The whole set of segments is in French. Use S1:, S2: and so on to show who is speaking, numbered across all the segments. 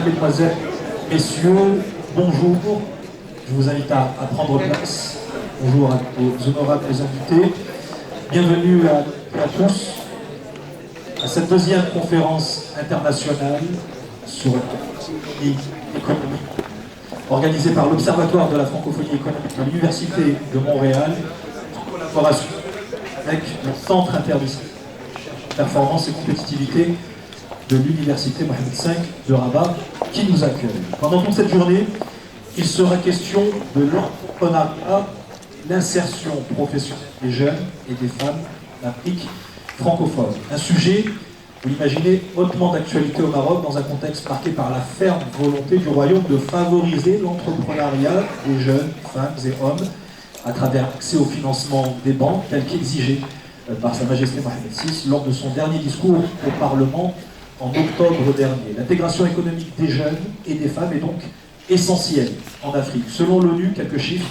S1: Mesdames, Mesdemoiselles, Messieurs, bonjour. Je vous invite à prendre place. Bonjour aux honorables invités. Bienvenue à tous à cette deuxième conférence internationale sur l'économie économique organisée par l'Observatoire de la francophonie économique de l'Université de Montréal en collaboration avec le Centre interdisciplinaire performance et compétitivité de l'Université Mohamed V de Rabat qui nous accueille. Pendant toute cette journée, il sera question de l'entrepreneuriat, l'insertion professionnelle des jeunes et des femmes d'Afrique francophone. Un sujet, vous l'imaginez, hautement d'actualité au Maroc dans un contexte marqué par la ferme volonté du royaume de favoriser l'entrepreneuriat des jeunes femmes et hommes à travers l'accès au financement des banques tel qu'exigé par Sa Majesté Mohamed VI lors de son dernier discours au Parlement en octobre dernier. L'intégration économique des jeunes et des femmes est donc essentielle en Afrique. Selon l'ONU, quelques chiffres,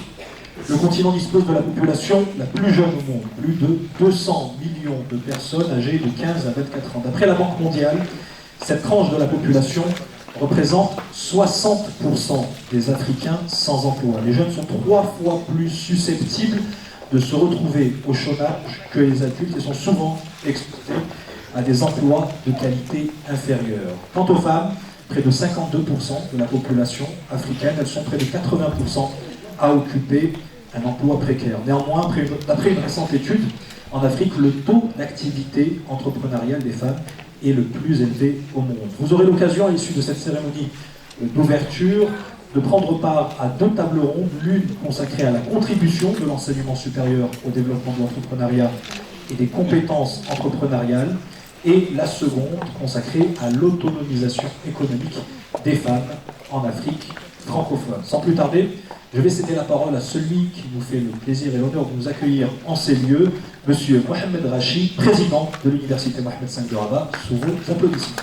S1: le continent dispose de la population la plus jeune au monde, plus de 200 millions de personnes âgées de 15 à 24 ans. D'après la Banque mondiale, cette tranche de la population représente 60% des Africains sans emploi. Les jeunes sont 3 fois plus susceptibles de se retrouver au chômage que les adultes et sont souvent exposés à des emplois de qualité inférieure. Quant aux femmes, près de 52% de la population africaine, elles sont près de 80% à occuper un emploi précaire. Néanmoins, d'après une récente étude, en Afrique, le taux d'activité entrepreneuriale des femmes est le plus élevé au monde. Vous aurez l'occasion, à l'issue de cette cérémonie d'ouverture, de prendre part à 2 tables rondes, l'une consacrée à la contribution de l'enseignement supérieur au développement de l'entrepreneuriat et des compétences entrepreneuriales, et la seconde consacrée à l'autonomisation économique des femmes en Afrique francophone. Sans plus tarder, je vais céder la parole à celui qui nous fait le plaisir et l'honneur de nous accueillir en ces lieux, Monsieur Mohamed Rachid, président de l'Université Mohamed V de Rabat, sous vos applaudissements.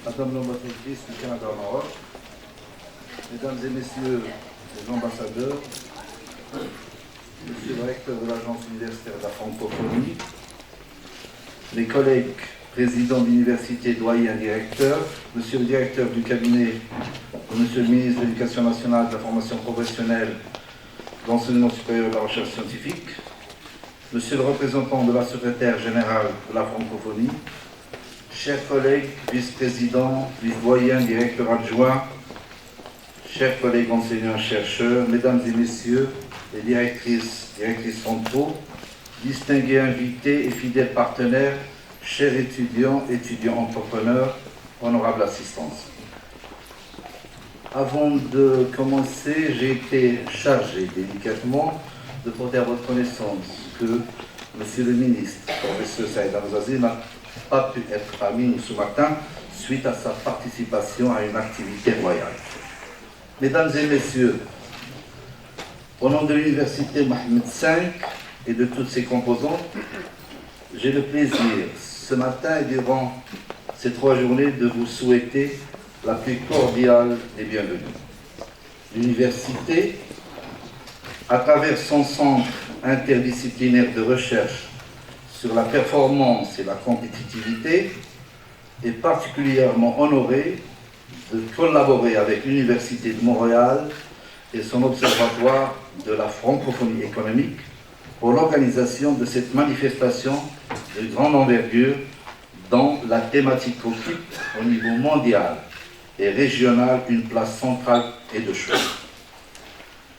S2: Madame l'ambassadrice du Canada au Maroc, Mesdames et Messieurs les ambassadeurs, Monsieur le recteur de l'Agence universitaire de la francophonie, mes collègues présidents d'université, doyens, directeurs, Monsieur le directeur du cabinet, Monsieur le ministre de l'Éducation nationale, de la formation professionnelle, de l'enseignement supérieur et de la recherche scientifique, Monsieur le représentant de la secrétaire générale de la francophonie, chers collègues, vice-présidents, vice-doyens, directeurs adjoints, chers collègues enseignants-chercheurs, mesdames et messieurs, les directrices centraux, distingués invités et fidèles partenaires, chers étudiants, entrepreneurs, honorable assistance. Avant de commencer, j'ai été chargé délicatement de porter à votre connaissance que Monsieur le ministre, professeur Saïd Al-Aziz, n'a pas pu être parmi nous ce matin suite à sa participation à une activité royale. Mesdames et messieurs, au nom de l'Université Mohamed V et de toutes ses composantes, j'ai le plaisir ce matin et durant ces 3 journées de vous souhaiter la plus cordiale des bienvenues. L'université, à travers son centre interdisciplinaire de recherche sur la performance et la compétitivité, est particulièrement honorée de collaborer avec l'Université de Montréal et son observatoire de la francophonie économique pour l'organisation de cette manifestation de grande envergure dont la thématique occupe au niveau mondial et régional une place centrale et de choix.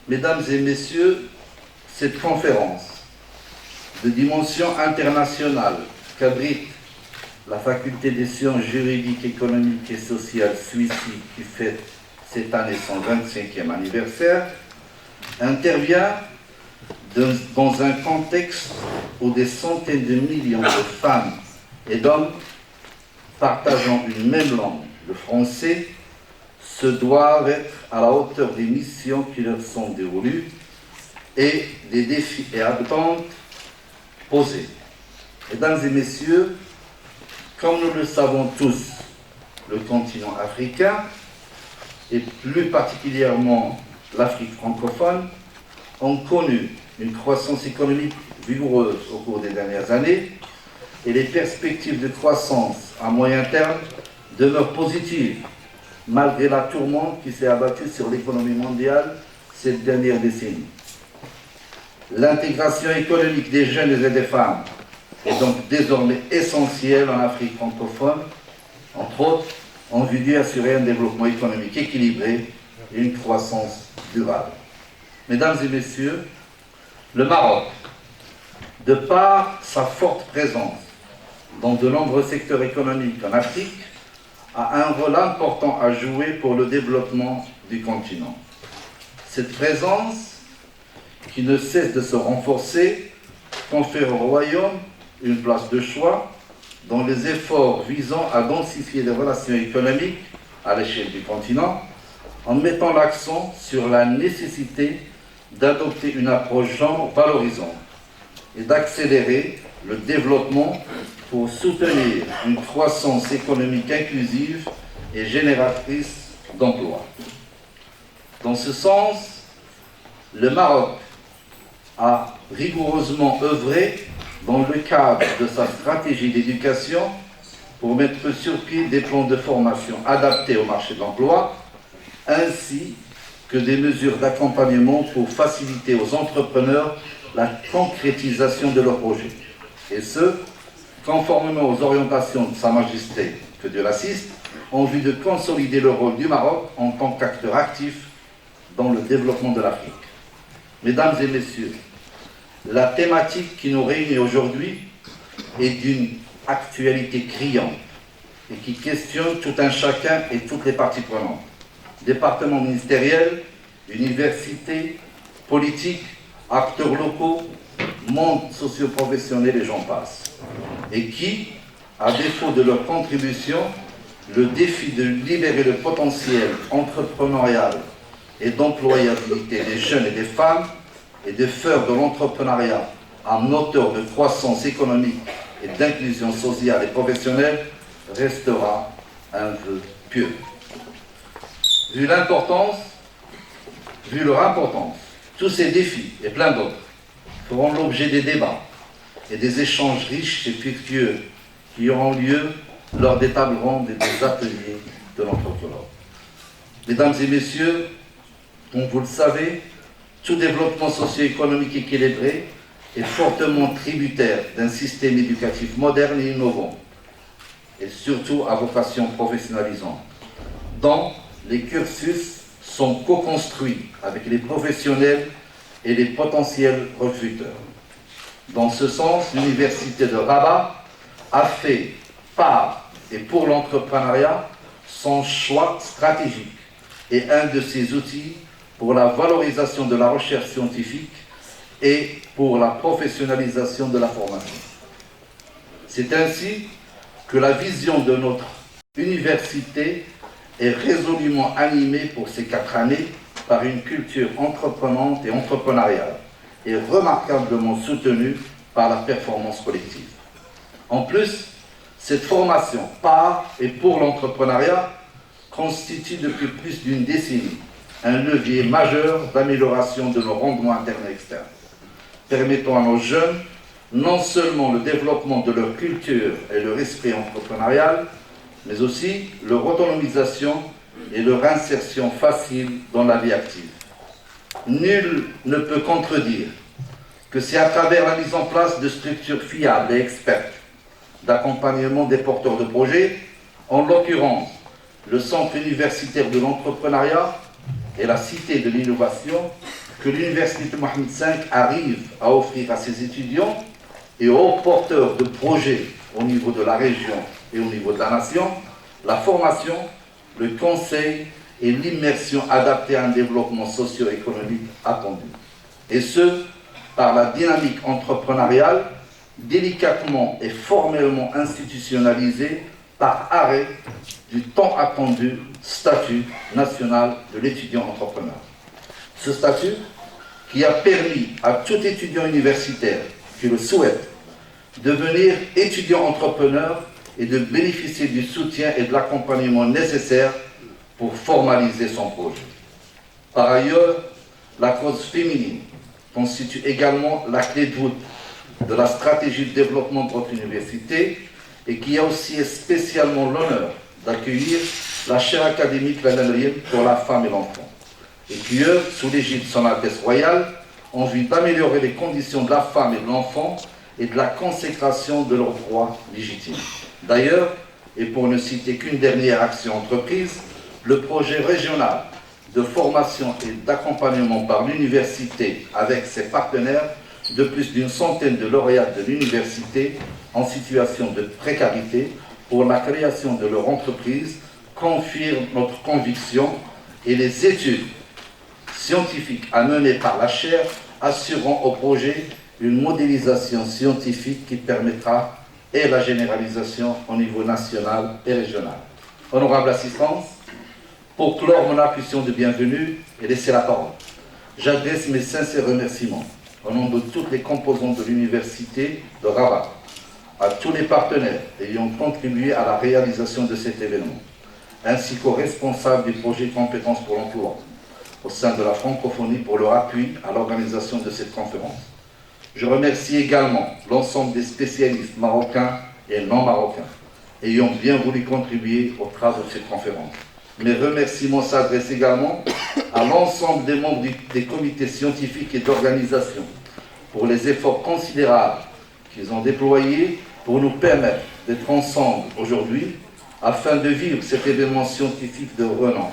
S2: Mesdames et messieurs, cette conférence de dimension internationale qu'abrite la faculté des sciences juridiques, économiques et sociales suisse qui fête cette année son 25e anniversaire, intervient dans un contexte où des centaines de millions de femmes et d'hommes partageant une même langue, le français, se doivent être à la hauteur des missions qui leur sont dévolues et des défis et attentes posés. Mesdames et messieurs, Comme nous le savons tous, le continent africain, et plus particulièrement l'Afrique francophone, ont connu une croissance économique vigoureuse au cours des dernières années et les perspectives de croissance à moyen terme demeurent positives malgré la tourmente qui s'est abattue sur l'économie mondiale ces dernières décennies. L'intégration économique des jeunes et des femmes est donc désormais essentielle en Afrique francophone, entre autres en vue d'y assurer un développement économique équilibré et une croissance durable. Mesdames et messieurs, le Maroc, de par sa forte présence dans de nombreux secteurs économiques en Afrique, a un rôle important à jouer pour le développement du continent. Cette présence, qui ne cesse de se renforcer, confère au Royaume une place de choix dans les efforts visant à densifier les relations économiques à l'échelle du continent, en mettant l'accent sur la nécessité d'adopter une approche genre valorisante et d'accélérer le développement pour soutenir une croissance économique inclusive et génératrice d'emplois. Dans ce sens, le Maroc a rigoureusement œuvré dans le cadre de sa stratégie d'éducation pour mettre sur pied des plans de formation adaptés au marché de l'emploi, ainsi que des mesures d'accompagnement pour faciliter aux entrepreneurs la concrétisation de leurs projets. Et ce, conformément aux orientations de Sa Majesté, que Dieu l'assiste, en vue de consolider le rôle du Maroc en tant qu'acteur actif dans le développement de l'Afrique. Mesdames et messieurs, la thématique qui nous réunit aujourd'hui est d'une actualité criante et qui questionne tout un chacun et toutes les parties prenantes. Départements ministériels, universités, politiques, acteurs locaux, monde socio-professionnel et j'en passe. Et qui, à défaut de leur contribution, le défi de libérer le potentiel entrepreneurial et d'employabilité des jeunes et des femmes et de faire de l'entrepreneuriat un moteur de croissance économique et d'inclusion sociale et professionnelle restera un vœu pieux. Vu leur importance, tous ces défis et plein d'autres feront l'objet des débats et des échanges riches et fructueux qui auront lieu lors des tables rondes et des ateliers de l'entrepreneur. Mesdames et messieurs, comme vous le savez, tout développement socio-économique équilibré est fortement tributaire d'un système éducatif moderne et innovant, et surtout à vocation professionnalisante, dont les cursus sont co-construits avec les professionnels et les potentiels recruteurs. Dans ce sens, l'Université de Rabat a fait par et pour l'entrepreneuriat son choix stratégique et un de ses outils pour la valorisation de la recherche scientifique et pour la professionnalisation de la formation. C'est ainsi que la vision de notre université est résolument animée pour ces 4 années par une culture entreprenante et entrepreneuriale et remarquablement soutenue par la performance collective. En plus, cette formation par et pour l'entrepreneuriat constitue depuis plus d'une décennie un levier majeur d'amélioration de nos rendements internes et externes, permettant à nos jeunes non seulement le développement de leur culture et leur esprit entrepreneurial, mais aussi leur autonomisation et leur insertion facile dans la vie active. Nul ne peut contredire que c'est à travers la mise en place de structures fiables et expertes d'accompagnement des porteurs de projets, en l'occurrence le Centre universitaire de l'entrepreneuriat et la Cité de l'innovation, que l'Université Mohammed V arrive à offrir à ses étudiants et aux porteurs de projets au niveau de la région et au niveau de la nation, la formation, le conseil et l'immersion adaptée à un développement socio-économique attendu. Et ce, par la dynamique entrepreneuriale, délicatement et formellement institutionnalisée par arrêt du tant attendu statut national de l'étudiant entrepreneur. Ce statut qui a permis à tout étudiant universitaire qui le souhaite devenir étudiant entrepreneur et de bénéficier du soutien et de l'accompagnement nécessaires pour formaliser son projet. Par ailleurs, la cause féminine constitue également la clé de voûte de la stratégie de développement de votre université et qui a aussi spécialement l'honneur d'accueillir la chaire académique pour la femme et l'enfant, et qui œuvre sous l'égide de son Altesse royale en vue d'améliorer les conditions de la femme et de l'enfant et de la consécration de leurs droits légitimes. D'ailleurs, et pour ne citer qu'une dernière action entreprise, le projet régional de formation et d'accompagnement par l'université avec ses partenaires de plus d'une centaine de lauréats de l'université en situation de précarité pour la création de leur entreprise confirme notre conviction et les études scientifiques à mener par la chaire assureront au projet une modélisation scientifique qui permettra et la généralisation au niveau national et régional. Honorable assistance, pour clore mon allocution de bienvenue et laisser la parole, j'adresse mes sincères remerciements au nom de toutes les composantes de l'Université de Rabat, à tous les partenaires ayant contribué à la réalisation de cet événement, ainsi qu'aux responsables du projet Compétences pour l'emploi au sein de la francophonie pour leur appui à l'organisation de cette conférence. Je remercie également l'ensemble des spécialistes marocains et non marocains ayant bien voulu contribuer aux travaux de cette conférence. Mes remerciements s'adressent également à l'ensemble des membres des comités scientifiques et d'organisation pour les efforts considérables qu'ils ont déployés pour nous permettre d'être ensemble aujourd'hui afin de vivre cet événement scientifique de renom,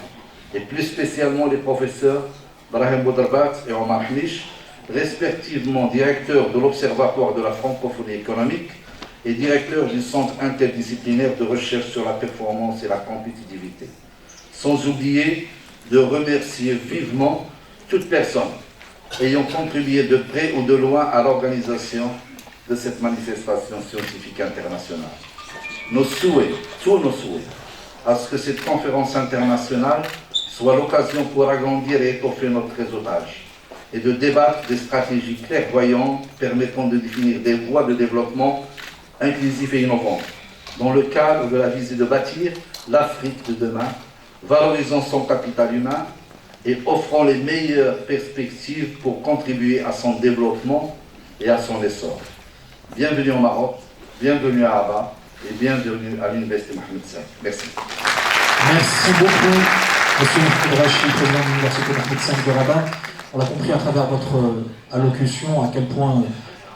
S2: et plus spécialement les professeurs Brahim Boudarbat et Omar Knish, respectivement directeurs de l'Observatoire de la francophonie économique et directeurs du Centre interdisciplinaire de recherche sur la performance et la compétitivité. Sans oublier de remercier vivement toute personne ayant contribué de près ou de loin à l'organisation de cette manifestation scientifique internationale. Nos souhaits, tous nos souhaits, à ce que cette conférence internationale soit l'occasion pour agrandir et étoffer notre réseautage et de débattre des stratégies clairvoyantes permettant de définir des voies de développement inclusif et innovantes dans le cadre de la visée de bâtir l'Afrique de demain, valorisant son capital humain et offrant les meilleures perspectives pour contribuer à son développement et à son essor. Bienvenue au Maroc, bienvenue à Rabat et bienvenue à l'Université Mohamed V. Merci.
S1: Merci beaucoup, Monsieur Mohamed Rachid, président de l'Université Mohamed V de Rabat. On l'a compris à travers votre allocution à quel point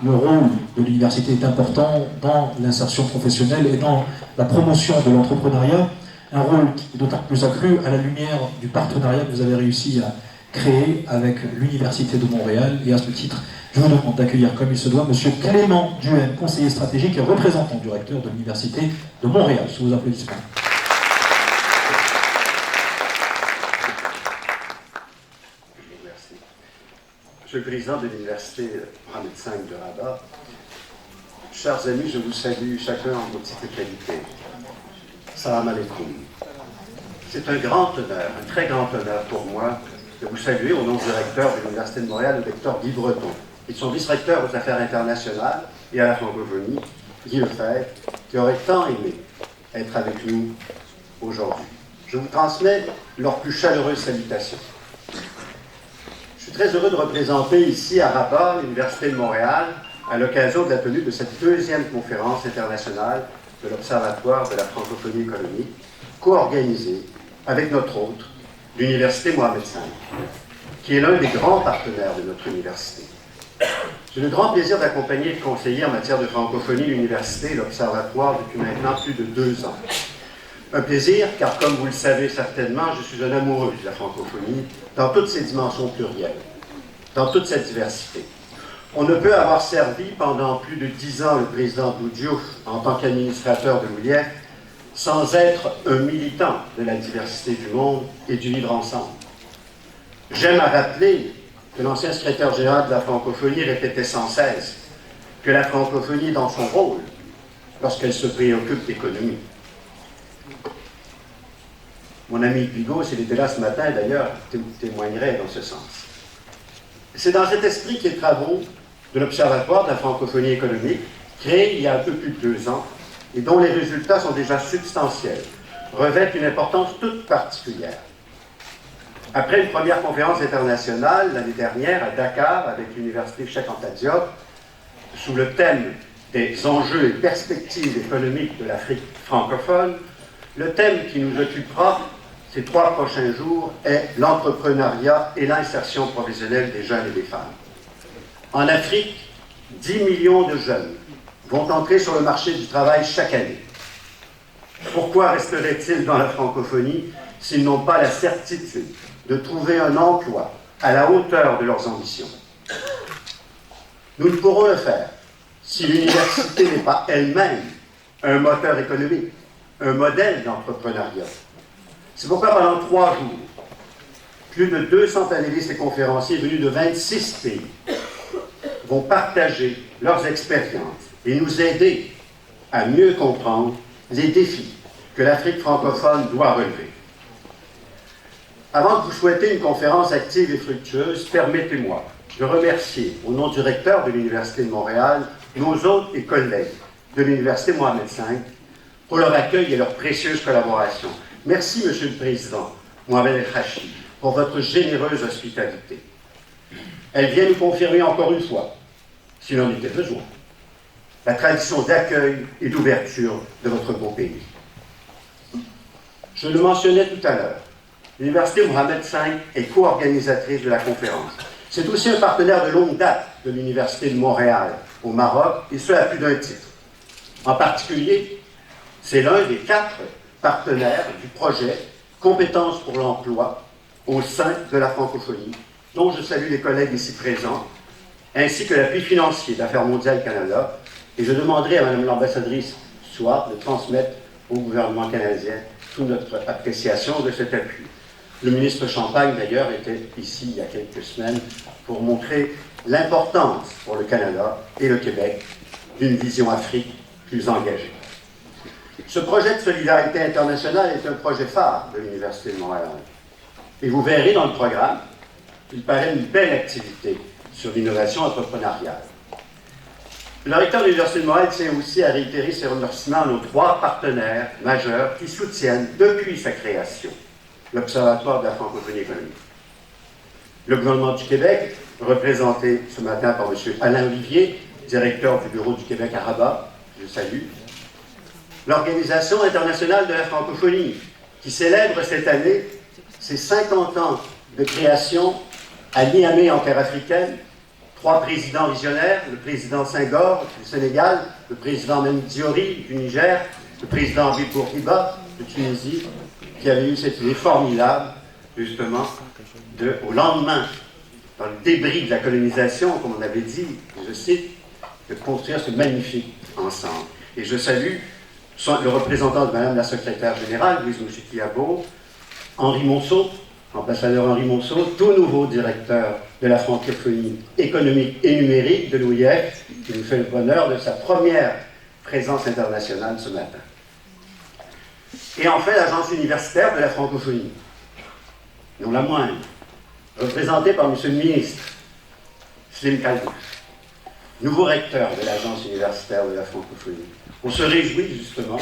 S1: le rôle de l'université est important dans l'insertion professionnelle et dans la promotion de l'entrepreneuriat. Un rôle qui est d'autant plus accru à la lumière du partenariat que vous avez réussi à créer avec l'Université de Montréal. Et à ce titre, je vous demande d'accueillir comme il se doit M. Clément Duhaime, conseiller stratégique et représentant du recteur de l'Université de Montréal. Sous vos applaudissements.
S3: Monsieur le Président de l'Université Mohamed V de Rabat, chers amis, je vous salue chacun en vos petites qualités. Salam alaikum. C'est un grand honneur, un très grand honneur pour moi de vous saluer au nom du recteur de l'Université de Montréal, le docteur Guy Breton, et de son vice-recteur aux affaires internationales et à la francophonie, Guy Lefebvre, qui aurait tant aimé être avec nous aujourd'hui. Je vous transmets leurs plus chaleureuses salutations. Je suis très heureux de représenter ici à Rabat, l'Université de Montréal, à l'occasion de la tenue de cette deuxième conférence internationale de l'Observatoire de la francophonie économique, co-organisée avec notre hôte, l'Université Mohamed V, qui est l'un des grands partenaires de notre université. J'ai le grand plaisir d'accompagner le conseiller en matière de francophonie, l'université et l'Observatoire depuis maintenant plus de 2 ans. Un plaisir, car comme vous le savez certainement, je suis un amoureux de la francophonie dans toutes ses dimensions plurielles, dans toute cette diversité. On ne peut avoir servi pendant plus de 10 ans le président Bouddiouf en tant qu'administrateur de l'OUIEF sans être un militant de la diversité du monde et du vivre ensemble. J'aime à rappeler que l'ancien secrétaire général de la francophonie répétait sans cesse que la francophonie est dans son rôle lorsqu'elle se préoccupe d'économie. Mon ami Bigot, s'il était là ce matin d'ailleurs, témoignerait dans ce sens. C'est dans cet esprit que les travaux de l'Observatoire de la francophonie économique, créé il y a un peu plus de 2 ans, et dont les résultats sont déjà substantiels, revêtent une importance toute particulière. Après une première conférence internationale l'année dernière à Dakar avec l'université Cheikh Anta Diop, sous le thème des enjeux et perspectives économiques de l'Afrique francophone, le thème qui nous occupera ces 3 prochains jours est l'entrepreneuriat et l'insertion professionnelle des jeunes et des femmes. En Afrique, 10 millions de jeunes vont entrer sur le marché du travail chaque année. Pourquoi resteraient-ils dans la francophonie s'ils n'ont pas la certitude de trouver un emploi à la hauteur de leurs ambitions? Nous ne pourrons le faire si l'université n'est pas elle-même un moteur économique, un modèle d'entrepreneuriat. C'est pourquoi pendant 3 jours, plus de 200 panélistes et conférenciers venus de 26 pays vont partager leurs expériences et nous aider à mieux comprendre les défis que l'Afrique francophone doit relever. Avant de vous souhaiter une conférence active et fructueuse, permettez-moi de remercier, au nom du recteur de l'Université de Montréal, nos hôtes et collègues de l'Université Mohamed V pour leur accueil et leur précieuse collaboration. Merci, Monsieur le Président Mohamed El-Hachi, pour votre généreuse hospitalité. Elle vient nous confirmer encore une fois, s'il en était besoin, la tradition d'accueil et d'ouverture de votre beau pays. Je le mentionnais tout à l'heure, l'Université Mohamed V est co-organisatrice de la conférence. C'est aussi un partenaire de longue date de l'Université de Montréal au Maroc, et ce à plus d'un titre. En particulier, c'est l'un des 4 partenaires du projet Compétences pour l'emploi au sein de la francophonie, dont je salue les collègues ici présents, ainsi que l'appui financier d'Affaires mondiales Canada, et je demanderai à Mme l'ambassadrice Swart de transmettre au gouvernement canadien toute notre appréciation de cet appui. Le ministre Champagne, d'ailleurs, était ici il y a quelques semaines pour montrer l'importance pour le Canada et le Québec d'une vision Afrique plus engagée. Ce projet de solidarité internationale est un projet phare de l'Université de Montréal. Et vous verrez dans le programme qu'il paraît une belle activité sur l'innovation entrepreneuriale. Le recteur de l'Université de Montréal tient aussi à réitérer ses remerciements à nos 3 partenaires majeurs qui soutiennent depuis sa création l'Observatoire de la francophonie économique. Le gouvernement du Québec, représenté ce matin par M. Alain Olivier, directeur du bureau du Québec à Rabat, je salue. L'Organisation internationale de la francophonie, qui célèbre cette année ses 50 ans de création à Niamey en terre africaine. 3 présidents visionnaires, le président Senghor du Sénégal, le président Mamadi Diori du Niger, le président Habib Bourguiba de Tunisie, qui avait eu cette idée formidable, justement, au lendemain, dans le débris de la colonisation, comme on avait dit, je cite, de construire ce magnifique ensemble. Et je salue le représentant de Madame la secrétaire générale, Louise Mouchikiabo, Henri Monceau, ambassadeur Henri Monceau, tout nouveau directeur de la francophonie économique et numérique de l'OIF, qui nous fait le bonheur de sa première présence internationale ce matin. Et enfin, l'Agence universitaire de la francophonie, non la moindre, représentée par M. le ministre Slim Kaldouche, nouveau recteur de l'Agence universitaire de la francophonie. On se réjouit justement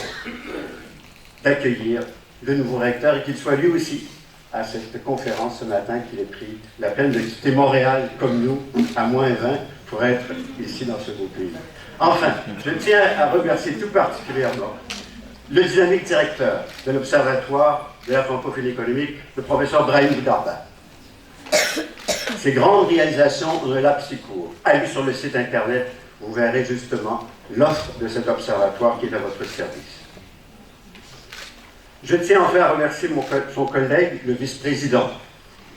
S3: d'accueillir le nouveau recteur et qu'il soit lui aussi à cette conférence ce matin, qu'il ait pris la peine de quitter Montréal comme nous, à -20, pour être ici dans ce beau pays. Enfin, je tiens à remercier tout particulièrement le dynamique directeur de l'Observatoire de la francophonie économique, le professeur Brahim Boudarba. Ces grandes réalisations ont un laps court. Allez sur le site internet, vous verrez justement l'offre de cet observatoire qui est à votre service. Je tiens enfin à remercier son collègue, le vice-président,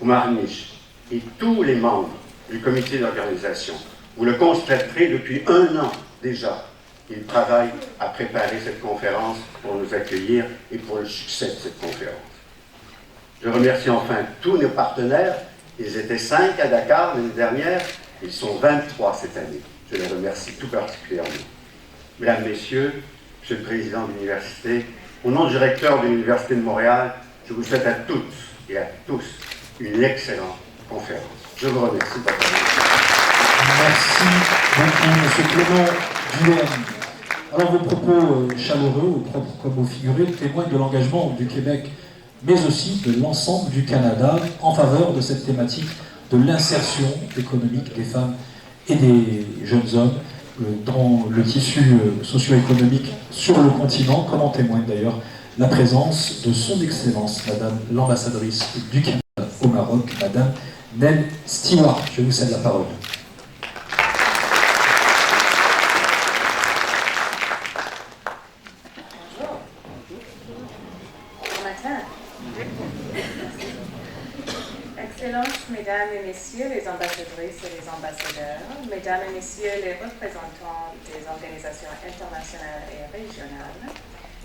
S3: Oumar Niche, et tous les membres du comité d'organisation. Vous le constaterez depuis 1 an déjà. Il travaille à préparer cette conférence pour nous accueillir et pour le succès de cette conférence. Je remercie enfin tous nos partenaires. Ils étaient 5 à Dakar l'année dernière, ils sont 23 cette année. Je les remercie tout particulièrement. Mesdames, Messieurs, Monsieur le Président de l'Université, au nom du recteur de l'Université de Montréal, je vous souhaite à toutes et à tous une excellente conférence. Je vous remercie de votre attention.
S1: Merci beaucoup, M. Clément Guilhem. Alors vos propos chaleureux, au propre comme au figuré, témoignent de l'engagement du Québec, mais aussi de l'ensemble du Canada en faveur de cette thématique de l'insertion économique des femmes et des jeunes hommes dans le tissu socio-économique sur le continent, comme en témoigne d'ailleurs la présence de son Excellence, Madame l'ambassadrice du Canada au Maroc, Madame Nell Stewart. Je vous cède la parole.
S4: Excellences, Mesdames et Messieurs les ambassadrices et les ambassadeurs, Mesdames et Messieurs les représentants des organisations internationales et régionales,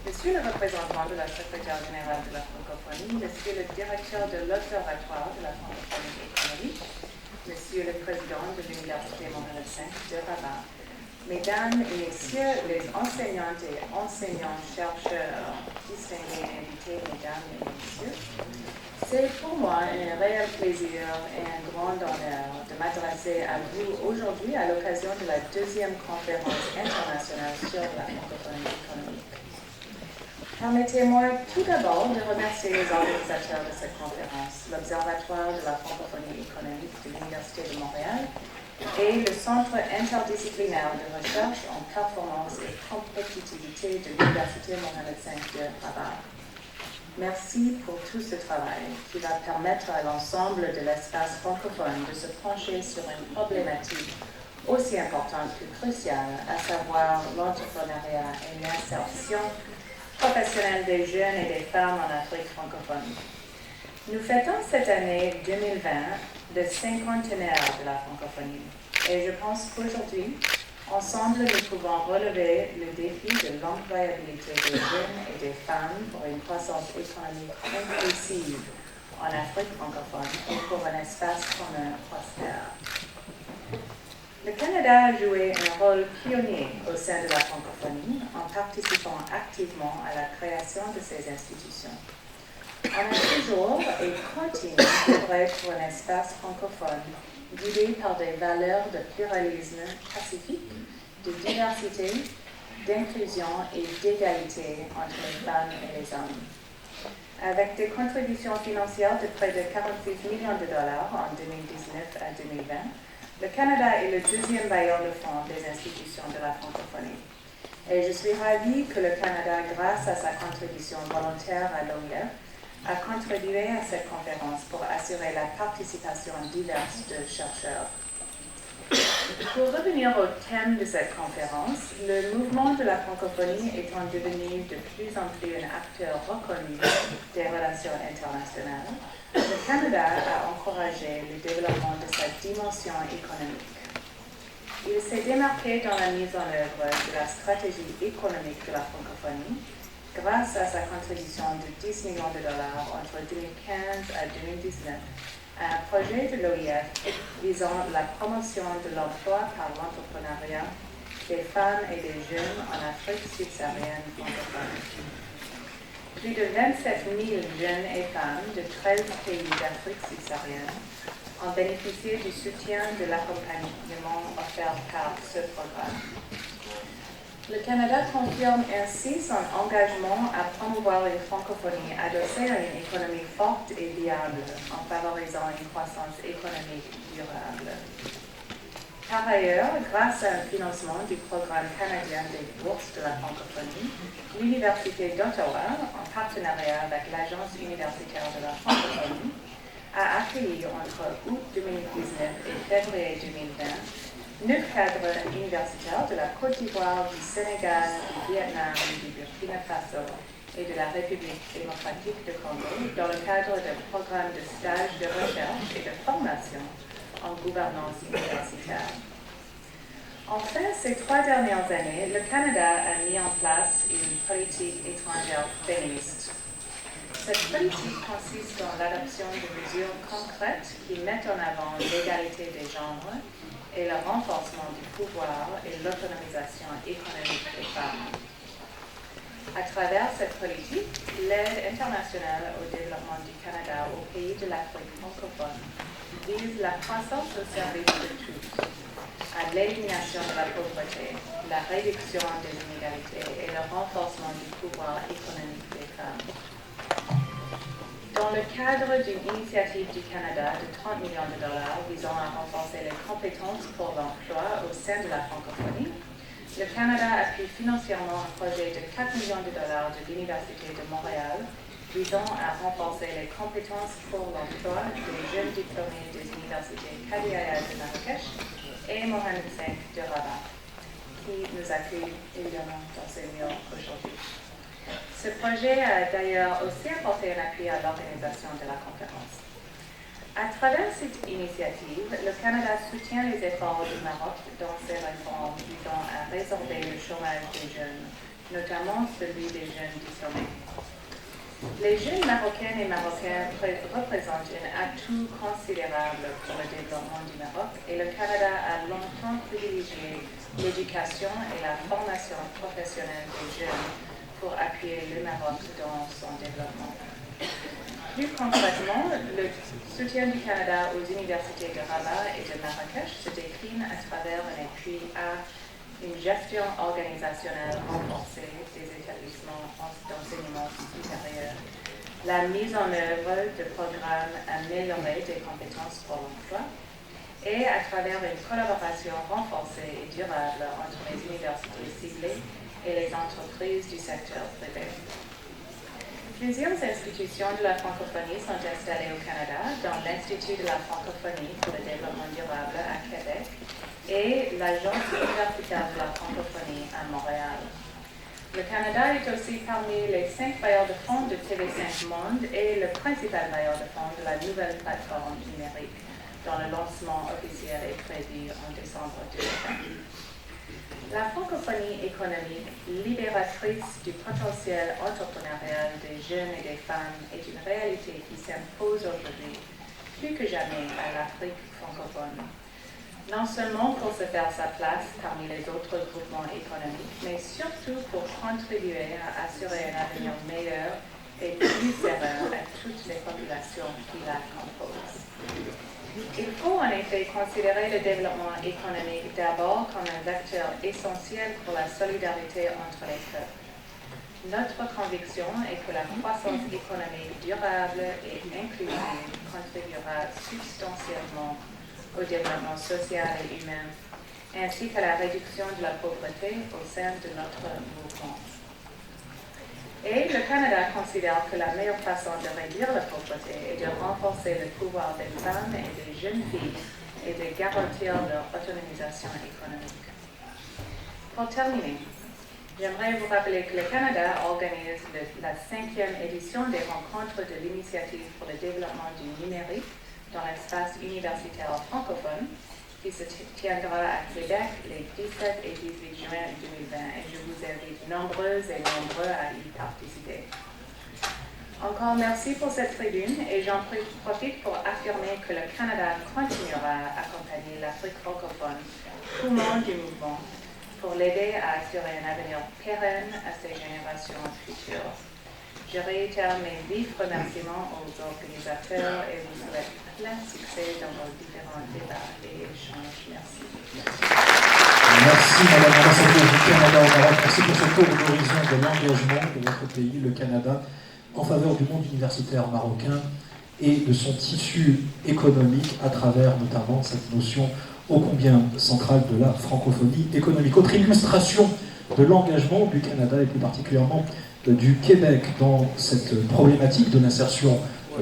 S4: Monsieur le représentant de la secrétaire générale de la francophonie, Monsieur le directeur de l'Observatoire de la francophonie économique, Monsieur le président de l'Université Montréal 5 de Rabat, Mesdames et Messieurs les enseignantes et enseignants, chercheurs, distingués invités, Mesdames et Messieurs, c'est pour moi un réel plaisir et un grand honneur de m'adresser à vous aujourd'hui à l'occasion de la deuxième conférence internationale sur la francophonie économique. Permettez-moi tout d'abord de remercier les organisateurs de cette conférence, l'Observatoire de la francophonie économique de l'Université de Montréal et le Centre interdisciplinaire de recherche en performance et compétitivité de l'Université Montréal 5 de Rabat. Merci pour tout ce travail qui va permettre à l'ensemble de l'espace francophone de se pencher sur une problématique aussi importante que cruciale, à savoir l'entrepreneuriat et l'insertion professionnelle des jeunes et des femmes en Afrique francophone. Nous fêtons cette année 2020 le cinquantenaire de la francophonie et je pense qu'aujourd'hui, ensemble, nous pouvons relever le défi de l'employabilité des jeunes et des femmes pour une croissance économique inclusive en Afrique francophone et pour un espace commun prospère. Le Canada a joué un rôle pionnier au sein de la francophonie en participant activement à la création de ces institutions. On a toujours et continue d'œuvrer pour un espace francophone guidé par des valeurs de pluralisme pacifique, de diversité, d'inclusion et d'égalité entre les femmes et les hommes. Avec des contributions financières de près de 46 millions de dollars en 2019 à 2020, le Canada est le deuxième bailleur de fonds des institutions de la francophonie. Et je suis ravie que le Canada, grâce à sa contribution volontaire à l'OIF, a contribué à cette conférence pour assurer la participation diverse de chercheurs. Pour revenir au thème de cette conférence, le mouvement de la francophonie étant devenu de plus en plus un acteur reconnu des relations internationales, le Canada a encouragé le développement de sa dimension économique. Il s'est démarqué dans la mise en œuvre de la stratégie économique de la francophonie grâce à sa contribution de 10 millions de dollars entre 2015 à 2019 à un projet de l'OIF visant la promotion de l'emploi par l'entrepreneuriat des femmes et des jeunes en Afrique subsaharienne francophone. Plus de 27 000 jeunes et femmes de 13 pays d'Afrique subsaharienne ont bénéficié du soutien de l'accompagnement offert par ce programme. Le Canada confirme ainsi son engagement à promouvoir une francophonie adossée à une économie forte et viable en favorisant une croissance économique durable. Par ailleurs, grâce à un financement du programme canadien des bourses de la francophonie, l'Université d'Ottawa, en partenariat avec l'Agence universitaire de la francophonie, a accueilli entre août 2019 et février 2020 9 cadres universitaires de la Côte d'Ivoire, du Sénégal, du Vietnam, du Burkina Faso et de la République démocratique du Congo dans le cadre d'un programme de stage de recherche et de formation en gouvernance universitaire. Enfin, ces 3 dernières années, le Canada a mis en place une politique étrangère féministe. Cette politique consiste en l'adoption de mesures concrètes qui mettent en avant l'égalité des genres et le renforcement du pouvoir et l'autonomisation économique des femmes. À travers cette politique, l'aide internationale au développement du Canada aux pays de l'Afrique francophone vise la croissance au service de tous, à l'élimination de la pauvreté, la réduction des inégalités et le renforcement du pouvoir économique des femmes. Dans le cadre d'une initiative du Canada de 30 millions de dollars visant à renforcer les compétences pour l'emploi au sein de la francophonie, le Canada appuie financièrement un projet de 4 millions de dollars de l'Université de Montréal visant à renforcer les compétences pour l'emploi des jeunes diplômés des universités Qadi Ayad de Marrakech et Mohamed V de Rabat, qui nous accueillent évidemment dans ces murs aujourd'hui. Ce projet a d'ailleurs aussi apporté un appui à l'organisation de la conférence. À travers cette initiative, le Canada soutient les efforts du Maroc dans ses réformes visant à résorber le chômage des jeunes, notamment celui des jeunes diplômés. Les jeunes marocaines et marocains représentent un atout considérable pour le développement du Maroc et le Canada a longtemps privilégié l'éducation et la formation professionnelle des jeunes pour appuyer le Maroc dans son développement. Plus concrètement, le soutien du Canada aux universités de Rabat et de Marrakech se décline à travers un appui à une gestion organisationnelle renforcée des établissements d'enseignement supérieur, la mise en œuvre de programmes améliorés des compétences pour l'emploi et à travers une collaboration renforcée et durable entre les universités ciblées et les entreprises du secteur privé. Plusieurs institutions de la francophonie sont installées au Canada, dont l'Institut de la francophonie pour le développement durable à Québec et l'Agence universitaire de la francophonie à Montréal. Le Canada est aussi parmi les 5 bailleurs de fonds de TV5 Monde et le principal bailleur de fonds de la nouvelle plateforme numérique, dont le lancement officiel est prévu en décembre 2020. La francophonie économique, libératrice du potentiel entrepreneurial des jeunes et des femmes, est une réalité qui s'impose aujourd'hui, plus que jamais, à l'Afrique francophone. Non seulement pour se faire sa place parmi les autres groupements économiques, mais surtout pour contribuer à assurer un avenir meilleur et plus serein à toutes les populations qui la composent. Il faut en effet considérer le développement économique d'abord comme un vecteur essentiel pour la solidarité entre les peuples. Notre conviction est que la croissance économique durable et inclusive contribuera substantiellement au développement social et humain, ainsi qu'à la réduction de la pauvreté au sein de notre mouvement. Et le Canada considère que la meilleure façon de réduire la pauvreté est de renforcer le pouvoir des femmes et des jeunes filles et de garantir leur autonomisation économique. Pour terminer, j'aimerais vous rappeler que le Canada organise la 5e édition des rencontres de l'Initiative pour le développement du numérique dans l'espace universitaire francophone, qui se tiendra à Québec les 17 et 18 juin 2020 et je vous invite nombreuses et nombreux à y participer. Encore merci pour cette tribune et j'en profite pour affirmer que le Canada continuera à accompagner l'Afrique francophone tout au long du mouvement pour l'aider à assurer un avenir pérenne à ses générations futures. Je réitère mes vifs remerciements aux organisateurs et vous souhaite plein succès dans vos différents débats et échanges. Merci.
S1: Merci Madame l'ambassadrice du Canada au Maroc. Merci pour ce tour d'horizon de l'engagement de notre pays, le Canada, en faveur du monde universitaire marocain et de son tissu économique à travers notamment cette notion ô combien centrale de la francophonie économique. Autre illustration de l'engagement du Canada et plus particulièrement du Québec dans cette problématique de l'insertion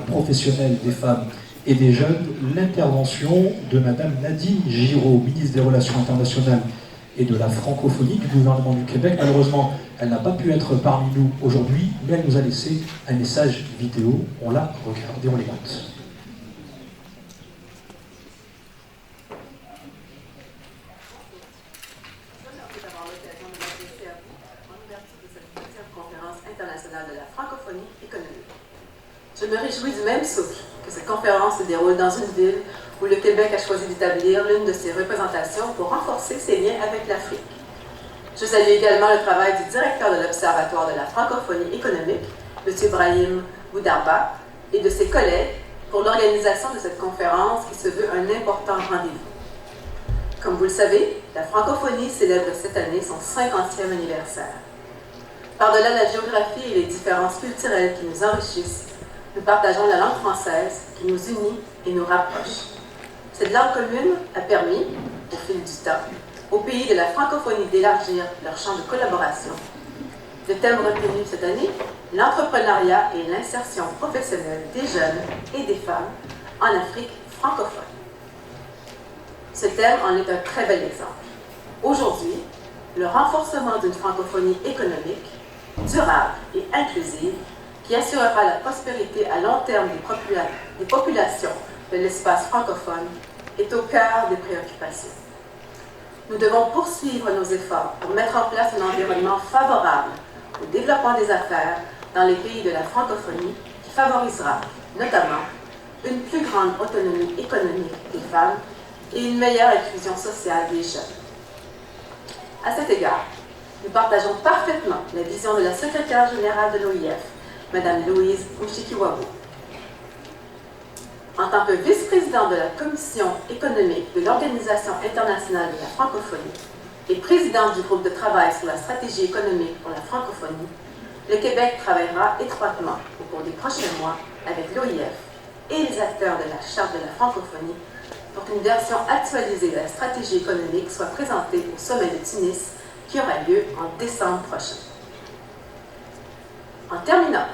S1: professionnelle des femmes et des jeunes, l'intervention de Madame Nadine Giraud, ministre des Relations internationales et de la francophonie du gouvernement du Québec. Malheureusement, elle n'a pas pu être parmi nous aujourd'hui, mais elle nous a laissé un message vidéo. On la regarde et on l'écoute.
S5: De la francophonie économique. Je me réjouis du même souffle que cette conférence se déroule dans une ville où le Québec a choisi d'établir l'une de ses représentations pour renforcer ses liens avec l'Afrique. Je salue également le travail du directeur de l'Observatoire de la francophonie économique, M. Brahim Boudarba, et de ses collègues pour l'organisation de cette conférence qui se veut un important rendez-vous. Comme vous le savez, la francophonie célèbre cette année son 50e anniversaire. Par-delà la géographie et les différences culturelles qui nous enrichissent, nous partageons la langue française qui nous unit et nous rapproche. Cette langue commune a permis, au fil du temps, aux pays de la francophonie d'élargir leur champ de collaboration. Le thème retenu cette année, l'entrepreneuriat et l'insertion professionnelle des jeunes et des femmes en Afrique francophone. Ce thème en est un très bel exemple. Aujourd'hui, le renforcement d'une francophonie économique, durable et inclusive qui assurera la prospérité à long terme des populations de l'espace francophone est au cœur des préoccupations. Nous devons poursuivre nos efforts pour mettre en place un environnement favorable au développement des affaires dans les pays de la francophonie qui favorisera notamment une plus grande autonomie économique des femmes et une meilleure inclusion sociale des jeunes. À cet égard, nous partageons parfaitement la vision de la secrétaire générale de l'OIF, Mme Louise Mushikiwabo. En tant que vice-présidente de la Commission économique de l'Organisation internationale de la francophonie et présidente du groupe de travail sur la stratégie économique pour la francophonie, le Québec travaillera étroitement au cours des prochains mois avec l'OIF et les acteurs de la Charte de la francophonie pour qu'une version actualisée de la stratégie économique soit présentée au sommet de Tunis qui aura lieu en décembre prochain. En terminant,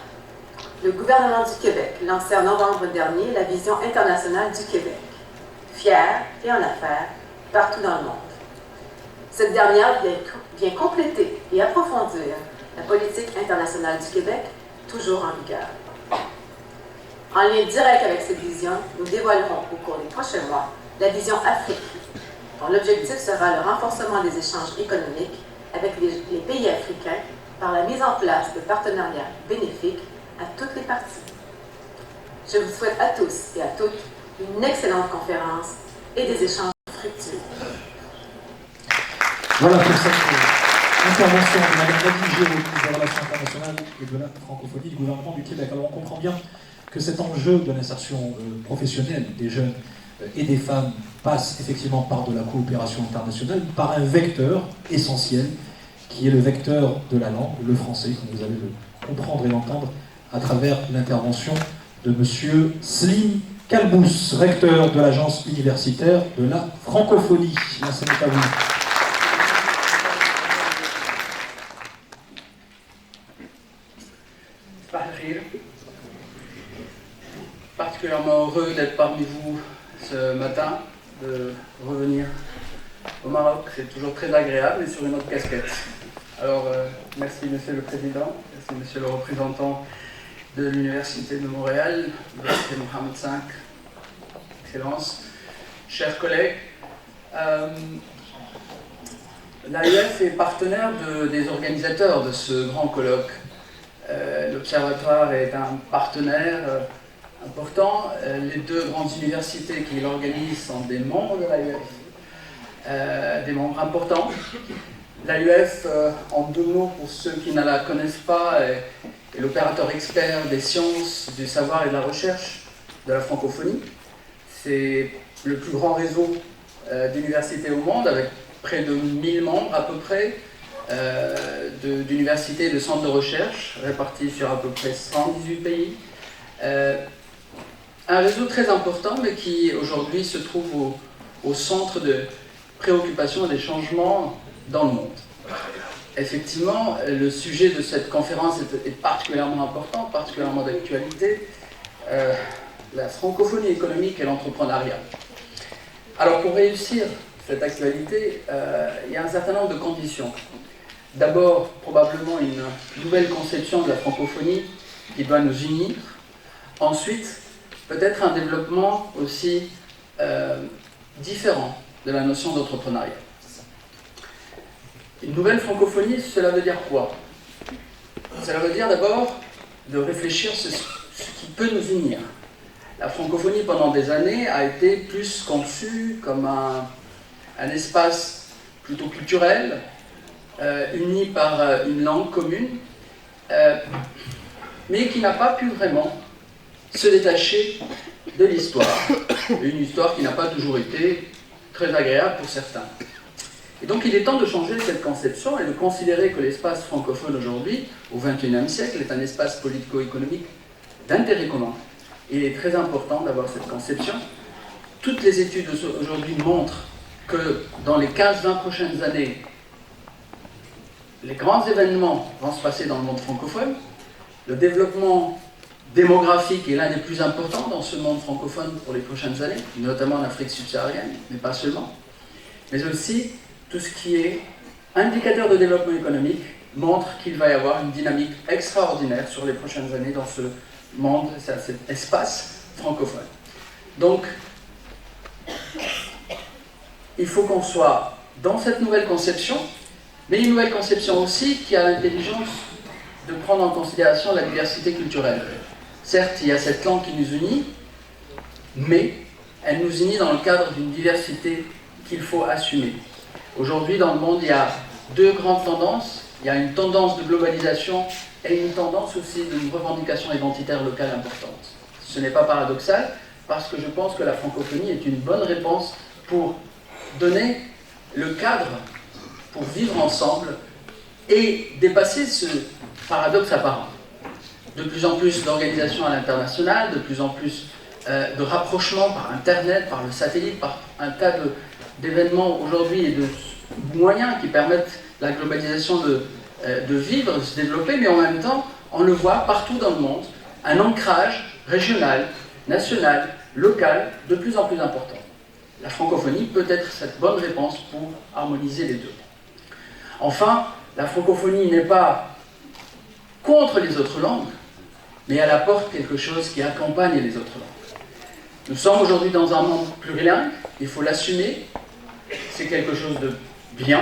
S5: le gouvernement du Québec lançait en novembre dernier la vision internationale du Québec, fière et en affaires partout dans le monde. Cette dernière vient compléter et approfondir la politique internationale du Québec, toujours en vigueur. En lien direct avec cette vision, nous dévoilerons au cours des prochains mois la vision Afrique, dont l'objectif sera le renforcement des échanges économiques avec les pays africains par la mise en place de partenariats bénéfiques à toutes les parties. Je vous souhaite à tous et à toutes une excellente conférence et des échanges fructueux.
S1: Voilà pour cette intervention de Mme Nadine Géraud, ministre des Relations internationales et de la francophonie du gouvernement du Québec. Alors on comprend bien que cet enjeu de l'insertion professionnelle des jeunes et des femmes passe effectivement par de la coopération internationale, par un vecteur essentiel qui est le vecteur de la langue, le français, comme vous allez le comprendre et l'entendre à travers l'intervention de M. Slim Kalbous, recteur de l'Agence universitaire de la francophonie. Merci à vous.
S6: Particulièrement heureux d'être parmi vous ce matin, de revenir au Maroc. C'est toujours très agréable, mais sur une autre casquette. Alors, merci Monsieur le Président, merci Monsieur le représentant de l'Université de Montréal, l'Université Mohamed V, Excellence, chers collègues. L'AUF est partenaire des organisateurs de ce grand colloque. L'Observatoire est un partenaire important. Les deux grandes universités qui l'organisent sont des membres de l'AUF, des membres importants. L'AUF, en deux mots pour ceux qui ne la connaissent pas, est l'opérateur expert des sciences, du savoir et de la recherche de la francophonie. C'est le plus grand réseau d'universités au monde, avec près de 1000 membres à peu près, d'universités et de centres de recherche répartis sur à peu près 118 pays. Un réseau très important, mais qui aujourd'hui se trouve au centre de préoccupation et des changements dans le monde. Effectivement, le sujet de cette conférence est particulièrement important, particulièrement d'actualité, la francophonie économique et l'entrepreneuriat. Alors pour réussir cette actualité, il y a un certain nombre de conditions. D'abord, probablement une nouvelle conception de la francophonie qui doit nous unir. Ensuite, peut-être un développement aussi différent de la notion d'entrepreneuriat. Une nouvelle francophonie, cela veut dire quoi? Cela veut dire d'abord de réfléchir ce qui peut nous unir. La francophonie, pendant des années, a été plus conçue comme un espace plutôt culturel, uni par une langue commune, mais qui n'a pas pu vraiment se détacher de l'histoire. Une histoire qui n'a pas toujours été très agréable pour certains. Et donc il est temps de changer cette conception et de considérer que l'espace francophone aujourd'hui, au XXIe siècle, est un espace politico-économique d'intérêt commun. Il est très important d'avoir cette conception. Toutes les études aujourd'hui montrent que dans les 15-20 prochaines années, les grands événements vont se passer dans le monde francophone. Le développement démographique est l'un des plus importants dans ce monde francophone pour les prochaines années, notamment en Afrique subsaharienne, mais pas seulement. Mais aussi, tout ce qui est indicateur de développement économique montre qu'il va y avoir une dynamique extraordinaire sur les prochaines années dans ce monde, cet espace francophone. Donc, il faut qu'on soit dans cette nouvelle conception, mais une nouvelle conception aussi qui a l'intelligence de prendre en considération la diversité culturelle. Certes, il y a cette langue qui nous unit, mais elle nous unit dans le cadre d'une diversité qu'il faut assumer. Aujourd'hui, dans le monde, il y a deux grandes tendances. Il y a une tendance de globalisation et une tendance aussi d'une revendication identitaire locale importante. Ce n'est pas paradoxal, parce que je pense que la francophonie est une bonne réponse pour donner le cadre pour vivre ensemble et dépasser ce paradoxe apparent. De plus en plus d'organisations à l'international, de plus en plus de rapprochements par Internet, par le satellite, par un tas d'événements aujourd'hui et de moyens qui permettent la globalisation de vivre, de se développer, mais en même temps, on le voit partout dans le monde, un ancrage régional, national, local, de plus en plus important. La francophonie peut être cette bonne réponse pour harmoniser les deux. Enfin, la francophonie n'est pas contre les autres langues, mais elle apporte quelque chose qui accompagne les autres langues. Nous sommes aujourd'hui dans un monde plurilingue, il faut l'assumer, c'est quelque chose de bien.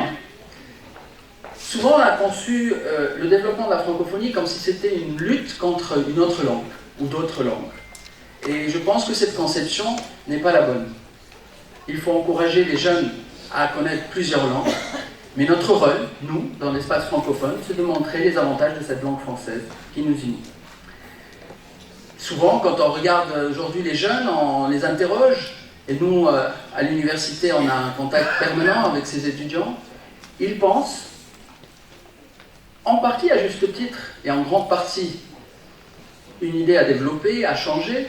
S6: Souvent, on a conçu le développement de la francophonie comme si c'était une lutte contre une autre langue ou d'autres langues. Et je pense que cette conception n'est pas la bonne. Il faut encourager les jeunes à connaître plusieurs langues, mais notre rôle, nous, dans l'espace francophone, c'est de montrer les avantages de cette langue française qui nous unit. Souvent, quand on regarde aujourd'hui les jeunes, on les interroge, et nous, à l'université, on a un contact permanent avec ces étudiants, ils pensent, en partie à juste titre, et en grande partie, une idée à développer, à changer,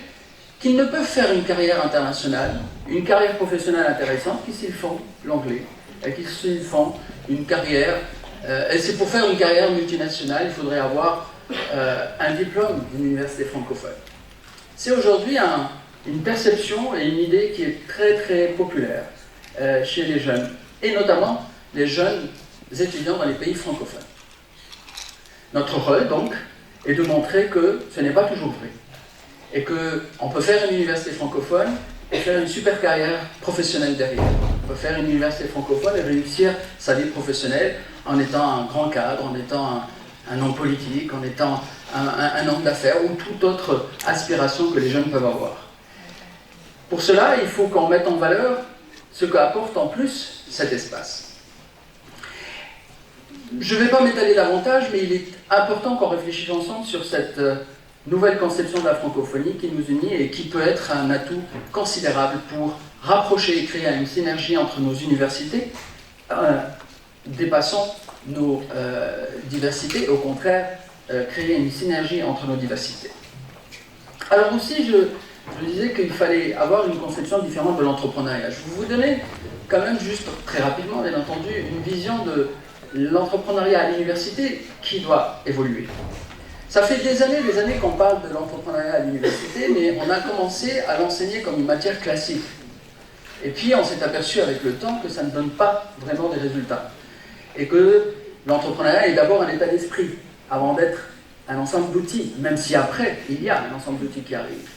S6: qu'ils ne peuvent faire une carrière internationale, une carrière professionnelle intéressante, que s'ils font l'anglais, et qu'ils font une carrière, et c'est pour faire une carrière multinationale, il faudrait avoir un diplôme d'une université francophone. C'est aujourd'hui une perception et une idée qui est très très populaire chez les jeunes, et notamment les jeunes étudiants dans les pays francophones. Notre rôle donc est de montrer que ce n'est pas toujours vrai, et qu'on peut faire une université francophone et faire une super carrière professionnelle derrière. On peut faire une université francophone et réussir sa vie professionnelle en étant un grand cadre, en étant un homme politique, en étant un homme d'affaires ou toute autre aspiration que les jeunes peuvent avoir. Pour cela, il faut qu'on mette en valeur ce qu'apporte en plus cet espace. Je ne vais pas m'étaler davantage, mais il est important qu'on réfléchisse ensemble sur cette nouvelle conception de la francophonie qui nous unit et qui peut être un atout considérable pour rapprocher et créer une synergie entre nos universités, dépassant nos diversités, et au contraire, créer une synergie entre nos diversités. Alors aussi, je disais qu'il fallait avoir une conception différente de l'entrepreneuriat. Je vais vous donner quand même juste très rapidement, bien entendu, une vision de l'entrepreneuriat à l'université qui doit évoluer. Ça fait des années qu'on parle de l'entrepreneuriat à l'université, mais on a commencé à l'enseigner comme une matière classique. Et puis on s'est aperçu avec le temps que ça ne donne pas vraiment des résultats. Et que l'entrepreneuriat est d'abord un état d'esprit, avant d'être un ensemble d'outils, même si après, il y a un ensemble d'outils qui arrive.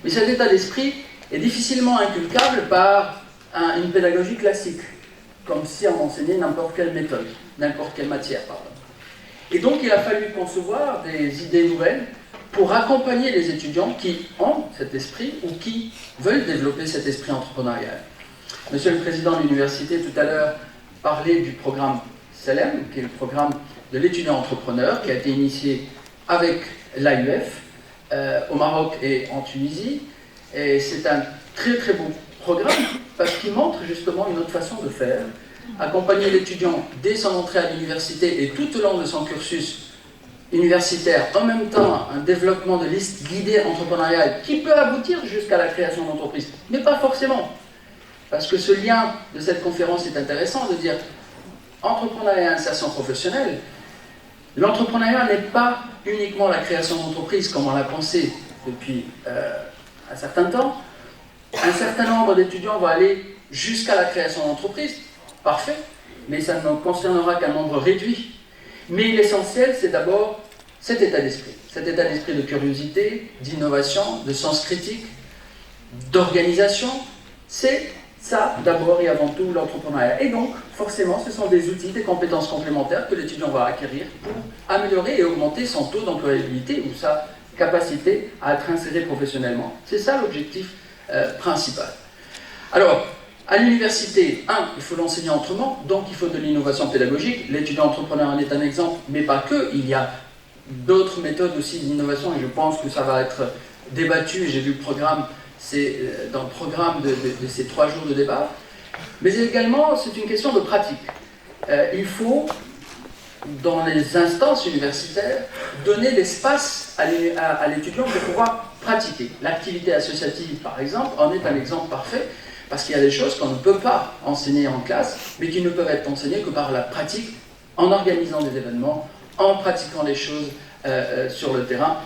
S6: Mais cet état d'esprit est difficilement inculcable par une pédagogie classique, comme si on enseignait n'importe quelle méthode, n'importe quelle matière, pardon. Et donc il a fallu concevoir des idées nouvelles pour accompagner les étudiants qui ont cet esprit ou qui veulent développer cet esprit entrepreneurial. Monsieur le Président de l'Université, tout à l'heure, parlait du programme SELEM, qui est le programme de l'étudiant entrepreneur, qui a été initié avec l'AUF au Maroc et en Tunisie. Et c'est un très très beau programme parce qu'il montre justement une autre façon de faire, accompagner l'étudiant dès son entrée à l'université et tout au long de son cursus universitaire, en même temps un développement de listes guidées entrepreneuriales qui peut aboutir jusqu'à la création d'entreprise, mais pas forcément. Parce que ce lien de cette conférence est intéressant de dire entrepreneuriat et insertion professionnelle. L'entrepreneuriat n'est pas uniquement la création d'entreprise comme on l'a pensé depuis un certain temps. Un certain nombre d'étudiants va aller jusqu'à la création d'entreprise, parfait, mais ça ne concernera qu'un nombre réduit. Mais l'essentiel, c'est d'abord cet état d'esprit de curiosité, d'innovation, de sens critique, d'organisation. C'est ça, d'abord et avant tout, l'entrepreneuriat. Et donc, forcément, ce sont des outils, des compétences complémentaires que l'étudiant va acquérir pour améliorer et augmenter son taux d'employabilité ou sa capacité à être inséré professionnellement. C'est ça l'objectif principal. Alors, à l'université, il faut l'enseigner autrement, donc il faut de l'innovation pédagogique. L'étudiant entrepreneur en est un exemple, mais pas que. Il y a d'autres méthodes aussi d'innovation et je pense que ça va être débattu. J'ai vu le programme, c'est dans le programme de ces 3 jours de débat. Mais également, c'est une question de pratique. Il faut, dans les instances universitaires, donner l'espace à l'étudiant pour pouvoir pratiquer. L'activité associative, par exemple, en est un exemple parfait. Parce qu'il y a des choses qu'on ne peut pas enseigner en classe, mais qui ne peuvent être enseignées que par la pratique, en organisant des événements, en pratiquant les choses sur le terrain.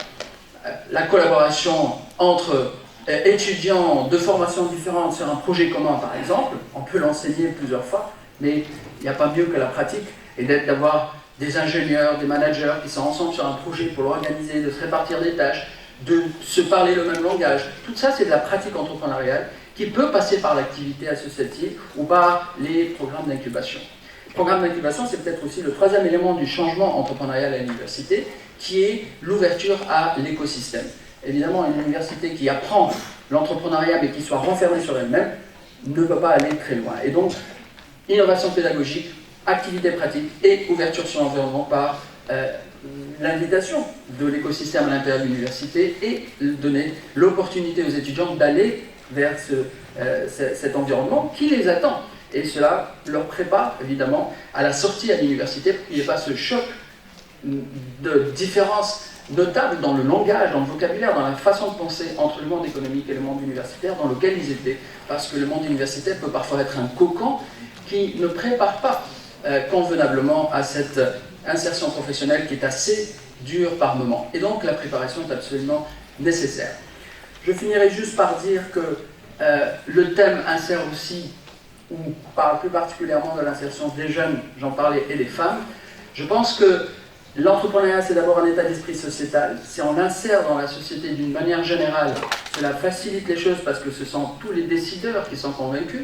S6: La collaboration entre étudiants de formations différentes sur un projet commun, par exemple, on peut l'enseigner plusieurs fois, mais il n'y a pas mieux que la pratique, et d'avoir des ingénieurs, des managers qui sont ensemble sur un projet pour l'organiser, de se répartir des tâches, de se parler le même langage. Tout ça, c'est de la pratique entrepreneuriale, qui peut passer par l'activité associative ou par les programmes d'incubation. Le programme d'incubation, c'est peut-être aussi le 3e élément du changement entrepreneurial à l'université, qui est l'ouverture à l'écosystème. Évidemment, une université qui apprend l'entrepreneuriat mais qui soit renfermée sur elle-même ne peut pas aller très loin. Et donc, innovation pédagogique, activité pratique et ouverture sur l'environnement par l'invitation de l'écosystème à l'intérieur de l'université et donner l'opportunité aux étudiants d'aller vers cet environnement qui les attend. Et cela leur prépare évidemment à la sortie à l'université pour qu'il n'y ait pas ce choc de différence notable dans le langage, dans le vocabulaire, dans la façon de penser entre le monde économique et le monde universitaire dans lequel ils étaient. Parce que le monde universitaire peut parfois être un cocon qui ne prépare pas convenablement à cette insertion professionnelle qui est assez dure par moment. Et donc la préparation est absolument nécessaire. Je finirai juste par dire que le thème insère aussi, ou parle plus particulièrement de l'insertion des jeunes, j'en parlais, et des femmes. Je pense que l'entrepreneuriat, c'est d'abord un état d'esprit sociétal. Si on l'insère dans la société d'une manière générale, cela facilite les choses parce que ce sont tous les décideurs qui sont convaincus,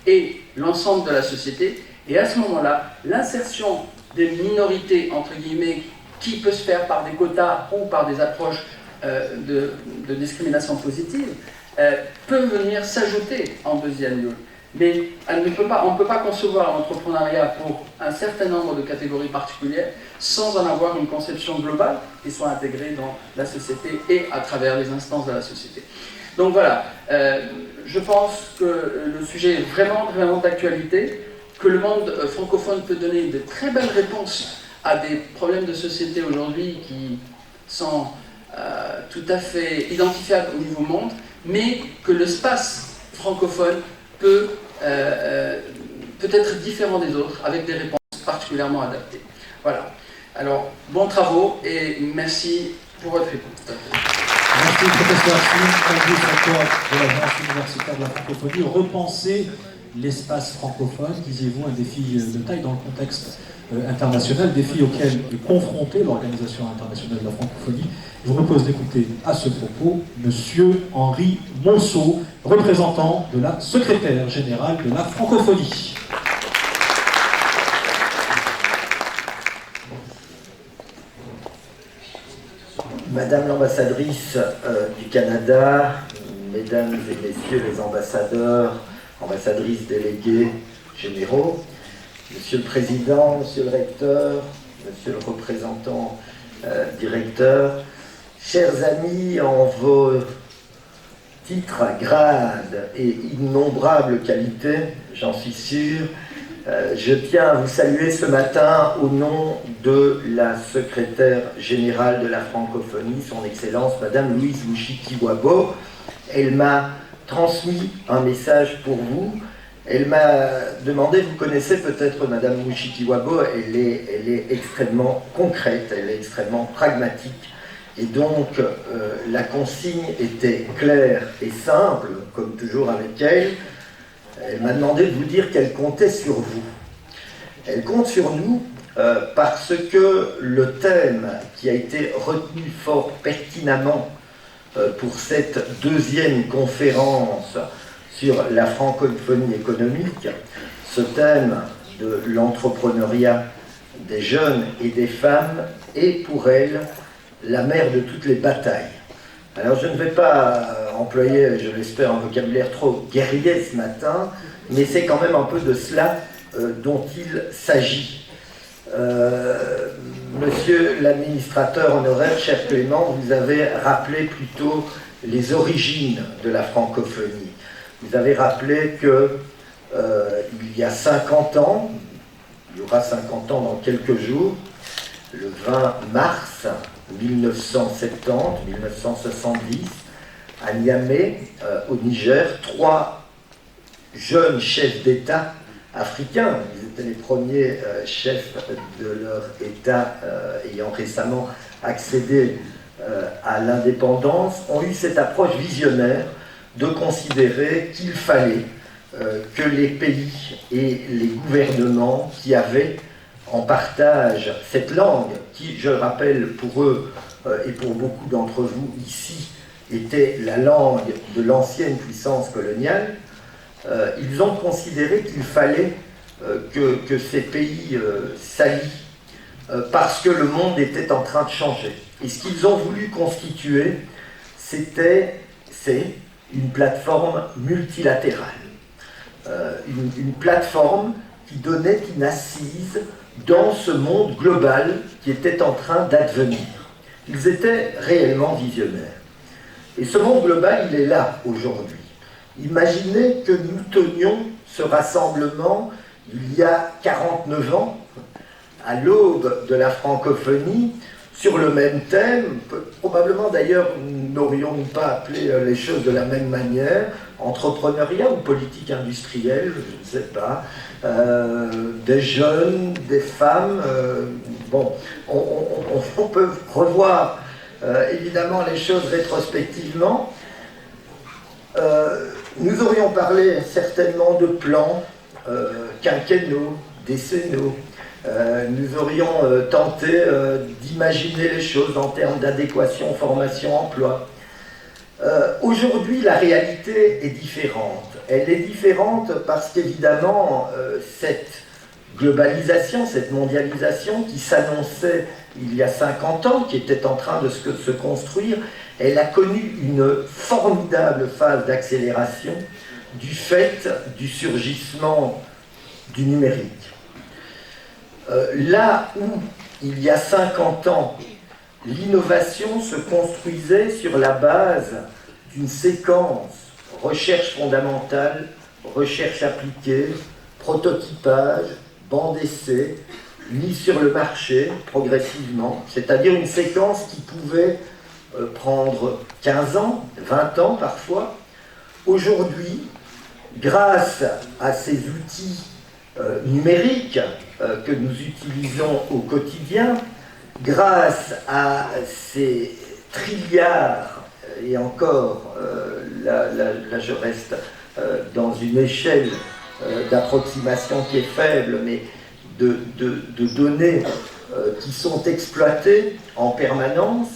S6: et l'ensemble de la société. Et à ce moment-là, l'insertion des minorités, entre guillemets, qui peut se faire par des quotas ou par des approches de discrimination positive, peut venir s'ajouter en deuxième lieu. Mais on ne peut pas concevoir l'entrepreneuriat pour un certain nombre de catégories particulières sans en avoir une conception globale qui soit intégrée dans la société et à travers les instances de la société. Donc voilà, je pense que le sujet est vraiment, vraiment d'actualité, que le monde francophone peut donner de très belles réponses à des problèmes de société aujourd'hui qui sont tout à fait identifiables au niveau monde, mais que l'espace francophone peut être différent des autres, avec des réponses particulièrement adaptées. Voilà. Alors, bons travaux et merci pour votre écoute.
S1: Merci, professeur Simon, directeur de l'Agence universitaire de la francophonie. Repenser l'espace francophone, disiez-vous, un défi de taille dans le contexte international, défi auquel est confrontée l'Organisation internationale de la francophonie. Je vous propose d'écouter à ce propos Monsieur Henri Monceau, représentant de la secrétaire générale de la francophonie.
S7: Madame l'ambassadrice du Canada, mesdames et messieurs les ambassadeurs, ambassadrices délégués généraux, monsieur le président, monsieur le recteur, monsieur le représentant directeur, chers amis, en vos titres, grades et innombrables qualités, j'en suis sûr, je tiens à vous saluer ce matin au nom de la secrétaire générale de la francophonie, son Excellence Madame Louise Mushikiwabo. Elle m'a transmis un message pour vous. Elle m'a demandé, vous connaissez peut-être Madame Mushikiwabo, elle est extrêmement concrète, elle est extrêmement pragmatique. Et donc, la consigne était claire et simple, comme toujours avec elle. Elle m'a demandé de vous dire qu'elle comptait sur vous. Elle compte sur nous parce que le thème qui a été retenu fort pertinemment pour cette deuxième conférence sur la francophonie économique, ce thème de l'entrepreneuriat des jeunes et des femmes est pour elle la mère de toutes les batailles. Alors je ne vais pas employer, je l'espère, un vocabulaire trop guerrier ce matin, mais c'est quand même un peu de cela dont il s'agit. Monsieur l'administrateur honoraire, cher Clément, vous avez rappelé plutôt les origines de la francophonie. Vous avez rappelé que il y a 50 ans, il y aura 50 ans dans quelques jours, le 20 mars 1970, à Niamey, au Niger, 3 jeunes chefs d'État africains, ils étaient les premiers chefs de leur État ayant récemment accédé à l'indépendance, ont eu cette approche visionnaire de considérer qu'il fallait que les pays et les gouvernements qui avaient en partage cette langue, qui, je le rappelle, pour eux et pour beaucoup d'entre vous ici, était la langue de l'ancienne puissance coloniale, ils ont considéré qu'il fallait que ces pays s'allient parce que le monde était en train de changer. Et ce qu'ils ont voulu constituer, c'est une plateforme multilatérale. Une plateforme qui donnait une assise dans ce monde global qui était en train d'advenir. Ils étaient réellement visionnaires. Et ce monde global, il est là aujourd'hui. Imaginez que nous tenions ce rassemblement il y a 49 ans, à l'aube de la francophonie, sur le même thème. Probablement d'ailleurs, n'aurions-nous pas appelé les choses de la même manière, entrepreneuriat ou politique industrielle, je ne sais pas, des jeunes, des femmes, bon, on peut revoir évidemment les choses rétrospectivement. Nous aurions parlé certainement de plans quinquennaux, décennaux. Nous aurions tenté d'imaginer les choses en termes d'adéquation, formation, emploi. Aujourd'hui, la réalité est différente. Elle est différente parce qu'évidemment, cette globalisation, cette mondialisation qui s'annonçait il y a 50 ans, qui était en train de se construire, elle a connu une formidable phase d'accélération du fait du surgissement du numérique. Là où, il y a 50 ans, l'innovation se construisait sur la base d'une séquence recherche fondamentale, recherche appliquée, prototypage, banc d'essai, mise sur le marché progressivement, c'est-à-dire une séquence qui pouvait prendre 15 ans, 20 ans parfois. Aujourd'hui, grâce à ces outils numériques que nous utilisons au quotidien, grâce à ces trilliards, et encore, là je reste dans une échelle d'approximation qui est faible, mais de données qui sont exploitées en permanence,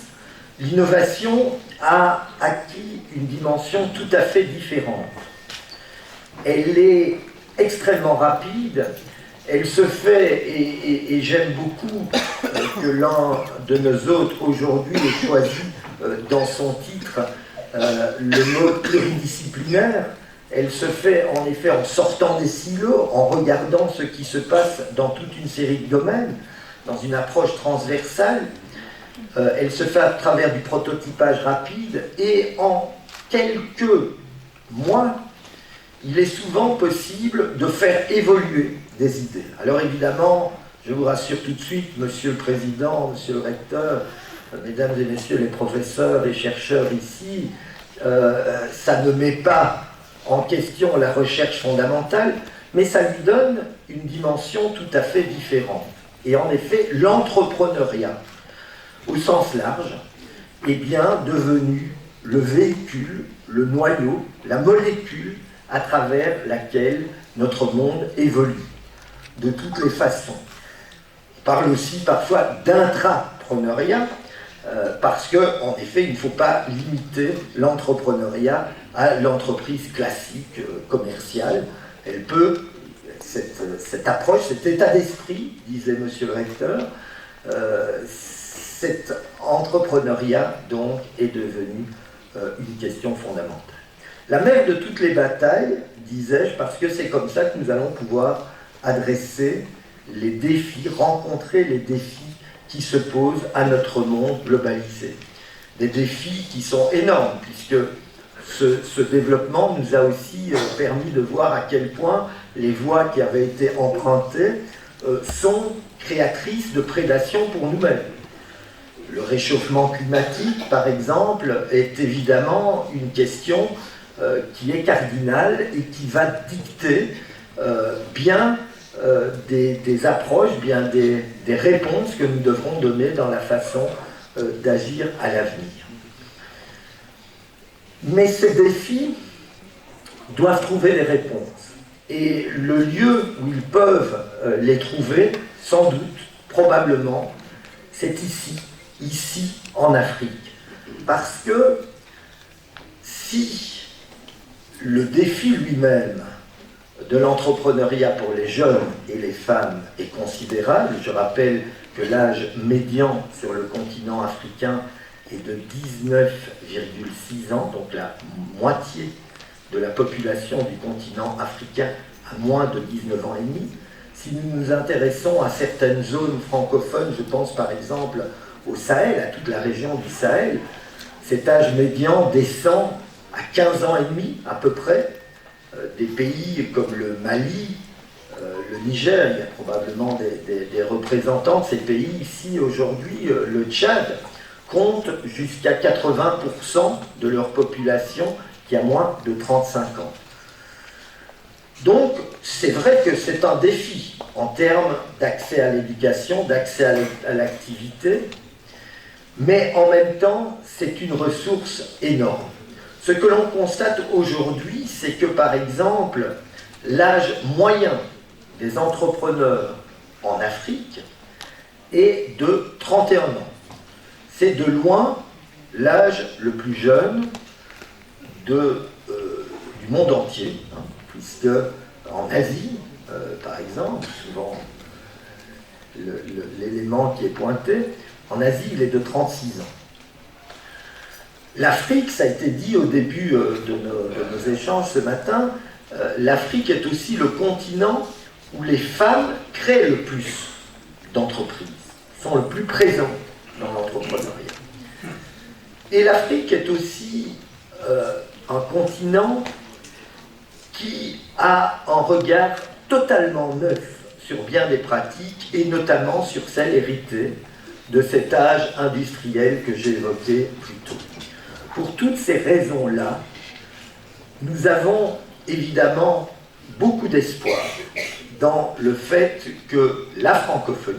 S7: l'innovation a acquis une dimension tout à fait différente. Elle est extrêmement rapide, elle se fait, et j'aime beaucoup que l'un de nos hôtes aujourd'hui ait choisi dans son titre le mot pluridisciplinaire. Elle se fait en effet en sortant des silos, en regardant ce qui se passe dans toute une série de domaines, dans une approche transversale. Elle se fait à travers du prototypage rapide et en quelques mois, il est souvent possible de faire évoluer des idées. Alors évidemment, je vous rassure tout de suite, Monsieur le Président, Monsieur le Recteur, Mesdames et Messieurs les professeurs et chercheurs ici, ça ne met pas en question la recherche fondamentale, mais ça lui donne une dimension tout à fait différente. Et en effet, l'entrepreneuriat, au sens large, est bien devenu le véhicule, le noyau, la molécule à travers laquelle notre monde évolue, de toutes les façons. On parle aussi parfois d'intrapreneuriat, parce qu'en effet, il ne faut pas limiter l'entrepreneuriat à l'entreprise classique, commerciale. Elle peut, cette approche, cet état d'esprit, disait Monsieur le Recteur, cet entrepreneuriat, donc, est devenu une question fondamentale. La mère de toutes les batailles, disais-je, parce que c'est comme ça que nous allons pouvoir adresser les défis, rencontrer les défis qui se posent à notre monde globalisé. Des défis qui sont énormes, puisque ce développement nous a aussi permis de voir à quel point les voies qui avaient été empruntées sont créatrices de prédation pour nous-mêmes. Le réchauffement climatique, par exemple, est évidemment une question qui est cardinale et qui va dicter bien des approches, bien des réponses que nous devrons donner dans la façon d'agir à l'avenir. Mais ces défis doivent trouver des réponses. Et le lieu où ils peuvent les trouver, sans doute, probablement, c'est ici en Afrique. Parce que si le défi lui-même de l'entrepreneuriat pour les jeunes et les femmes est considérable, je rappelle que l'âge médian sur le continent africain est de 19,6 ans, donc la moitié de la population du continent africain a moins de 19 ans et demi. Si nous nous intéressons à certaines zones francophones, je pense par exemple au Sahel, à toute la région du Sahel, cet âge médian descend à 15 ans et demi à peu près. Des pays comme le Mali, le Niger, il y a probablement des représentants de ces pays ici aujourd'hui, le Tchad, compte jusqu'à 80% de leur population qui a moins de 35 ans. Donc, c'est vrai que c'est un défi en termes d'accès à l'éducation, d'accès à l'activité, mais en même temps, c'est une ressource énorme. Ce que l'on constate aujourd'hui, c'est que, par exemple, l'âge moyen des entrepreneurs en Afrique est de 31 ans. C'est de loin l'âge le plus jeune du monde entier, hein, puisque en Asie, par exemple, souvent l'élément qui est pointé, en Asie, il est de 36 ans. L'Afrique, ça a été dit au début de nos échanges ce matin, l'Afrique est aussi le continent où les femmes créent le plus d'entreprises, sont le plus présentes dans l'entrepreneuriat. Et l'Afrique est aussi un continent qui a un regard totalement neuf sur bien des pratiques, et notamment sur celles héritées de cet âge industriel que j'ai évoqué plus tôt. Pour toutes ces raisons-là, nous avons évidemment beaucoup d'espoir dans le fait que la francophonie,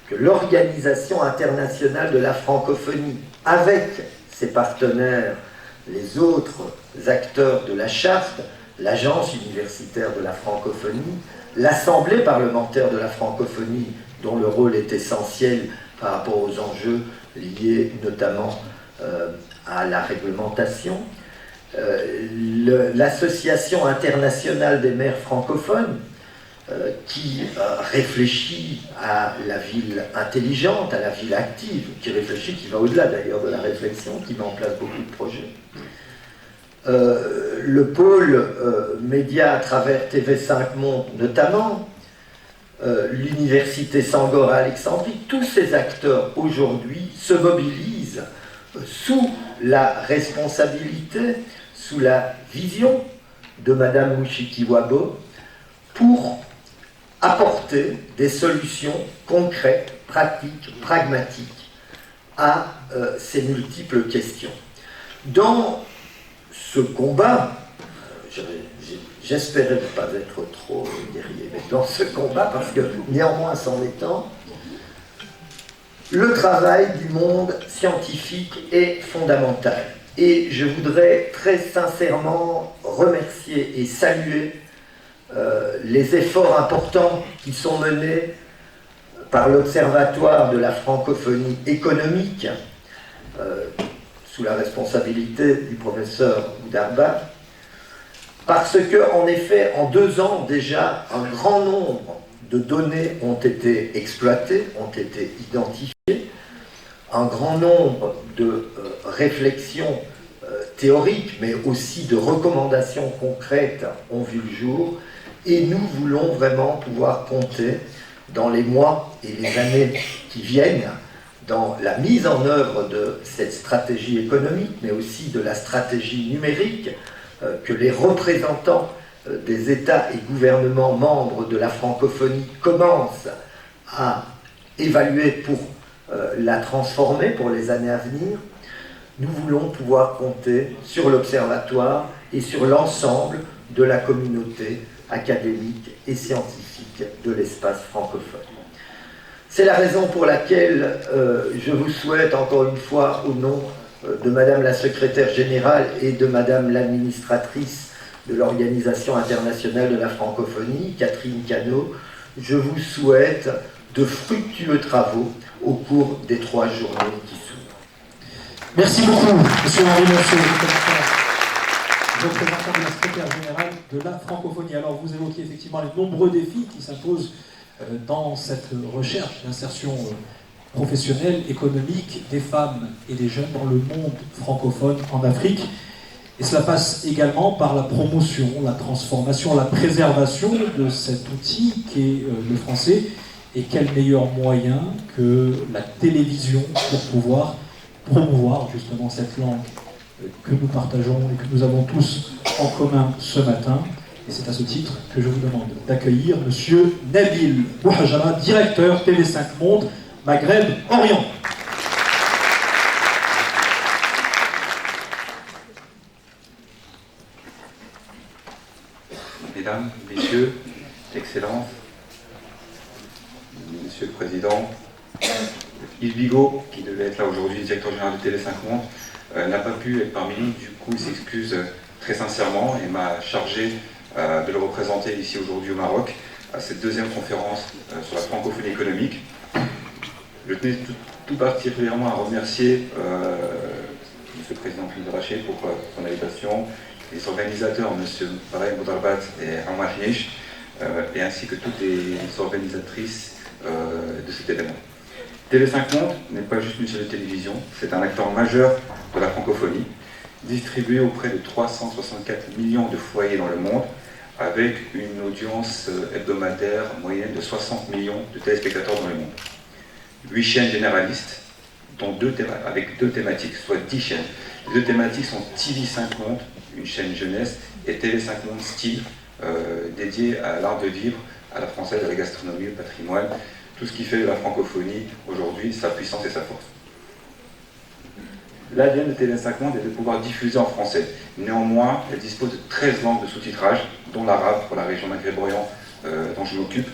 S7: que l'Organisation internationale de la francophonie, avec ses partenaires, les autres acteurs de la charte, l'Agence universitaire de la francophonie, l'Assemblée parlementaire de la francophonie, dont le rôle est essentiel par rapport aux enjeux liés notamment à la réglementation, l'Association internationale des maires francophones, qui réfléchit à la ville intelligente, à la ville active, qui va au-delà d'ailleurs de la réflexion, qui met en place beaucoup de projets. Le pôle média à travers TV5 Monde notamment, l'université Sangor à Alexandrie, tous ces acteurs aujourd'hui se mobilisent sous la responsabilité, sous la vision de Madame Mushikiwabo, pour apporter des solutions concrètes, pratiques, pragmatiques à ces multiples questions. Dans ce combat, j'espérais ne pas être trop guerrier, mais dans ce combat, parce que néanmoins c'en étant, le travail du monde scientifique est fondamental. Et je voudrais très sincèrement remercier et saluer les efforts importants qui sont menés par l'Observatoire de la francophonie économique, sous la responsabilité du professeur Oudarba, parce que, en effet, en 2 ans déjà, un grand nombre de données ont été exploitées, ont été identifiées, un grand nombre de réflexions théoriques, mais aussi de recommandations concrètes ont vu le jour, et nous voulons vraiment pouvoir compter dans les mois et les années qui viennent dans la mise en œuvre de cette stratégie économique, mais aussi de la stratégie numérique que les représentants des États et gouvernements membres de la francophonie commencent à évaluer pour la transformer pour les années à venir. Nous voulons pouvoir compter sur l'Observatoire et sur l'ensemble de la communauté académique et scientifique de l'espace francophone. C'est la raison pour laquelle je vous souhaite encore une fois, au nom de Madame la secrétaire générale et de Madame l'administratrice de l'Organisation internationale de la francophonie, Catherine Cano, je vous souhaite de fructueux travaux au cours des 3 journées qui s'ouvrent.
S1: Merci beaucoup, Monsieur Henri Monceau, représentant de la secrétaire générale de la francophonie. Alors, vous évoquez effectivement les nombreux défis qui s'imposent dans cette recherche d'insertion professionnelle, économique des femmes et des jeunes dans le monde francophone en Afrique. Et cela passe également par la promotion, la transformation, la préservation de cet outil qui est le français. Et quel meilleur moyen que la télévision pour pouvoir promouvoir justement cette langue que nous partageons et que nous avons tous en commun ce matin. Et c'est à ce titre que je vous demande d'accueillir Monsieur Nabil Bouhajara, directeur TV5 Monde, Maghreb Orient.
S8: Mesdames, Messieurs, Excellences, Monsieur le Président, Yves Bigot, qui devait être là aujourd'hui, directeur général de TV5 Monde, n'a pas pu être parmi nous, du coup il s'excuse très sincèrement et m'a chargé de le représenter ici aujourd'hui au Maroc à cette 2e conférence sur la francophonie économique. Je tenais tout particulièrement à remercier M. le Président Philippe Raché pour son invitation, les organisateurs, M. Barry Boudarbat et Omar Hnish, et ainsi que toutes les organisatrices de cet événement. TV5 Monde n'est pas juste une chaîne de télévision, c'est un acteur majeur de la francophonie, distribué auprès de 364 millions de foyers dans le monde, avec une audience hebdomadaire moyenne de 60 millions de téléspectateurs dans le monde. 8 chaînes généralistes, dont avec 2 thématiques, soit 10 chaînes. Les 2 thématiques sont TV5 Monde, une chaîne jeunesse, et TV5 Monde Style, dédiée à l'art de vivre, à la française, à la gastronomie, au patrimoine, tout ce qui fait de la francophonie aujourd'hui sa puissance et sa force. L'ADN de TV5 Monde est de pouvoir diffuser en français. Néanmoins, elle dispose de 13 langues de sous-titrage, dont l'arabe pour la région Maghreb-Orient dont je m'occupe.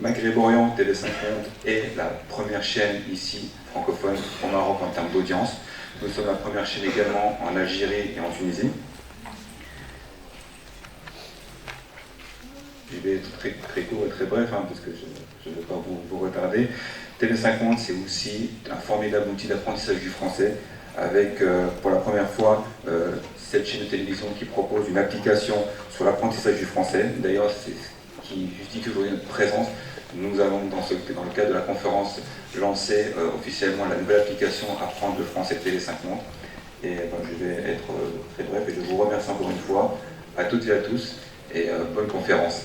S8: Maghreb-Orient, TV5 Monde est la première chaîne ici francophone au Maroc en termes d'audience. Nous sommes la première chaîne également en Algérie et en Tunisie. Je vais être très court et très bref, parce que je ne veux pas vous retarder. TV5 Monde, c'est aussi un formidable outil d'apprentissage du français, avec pour la première fois cette chaîne de télévision qui propose une application sur l'apprentissage du français. D'ailleurs, c'est ce qui justifie aujourd'hui notre présence. Nous allons, dans le cadre de la conférence, lancer officiellement la nouvelle application Apprendre le français TV5 Monde. Et je vais être très bref et je vous remercie encore une fois à toutes et à tous et bonne conférence.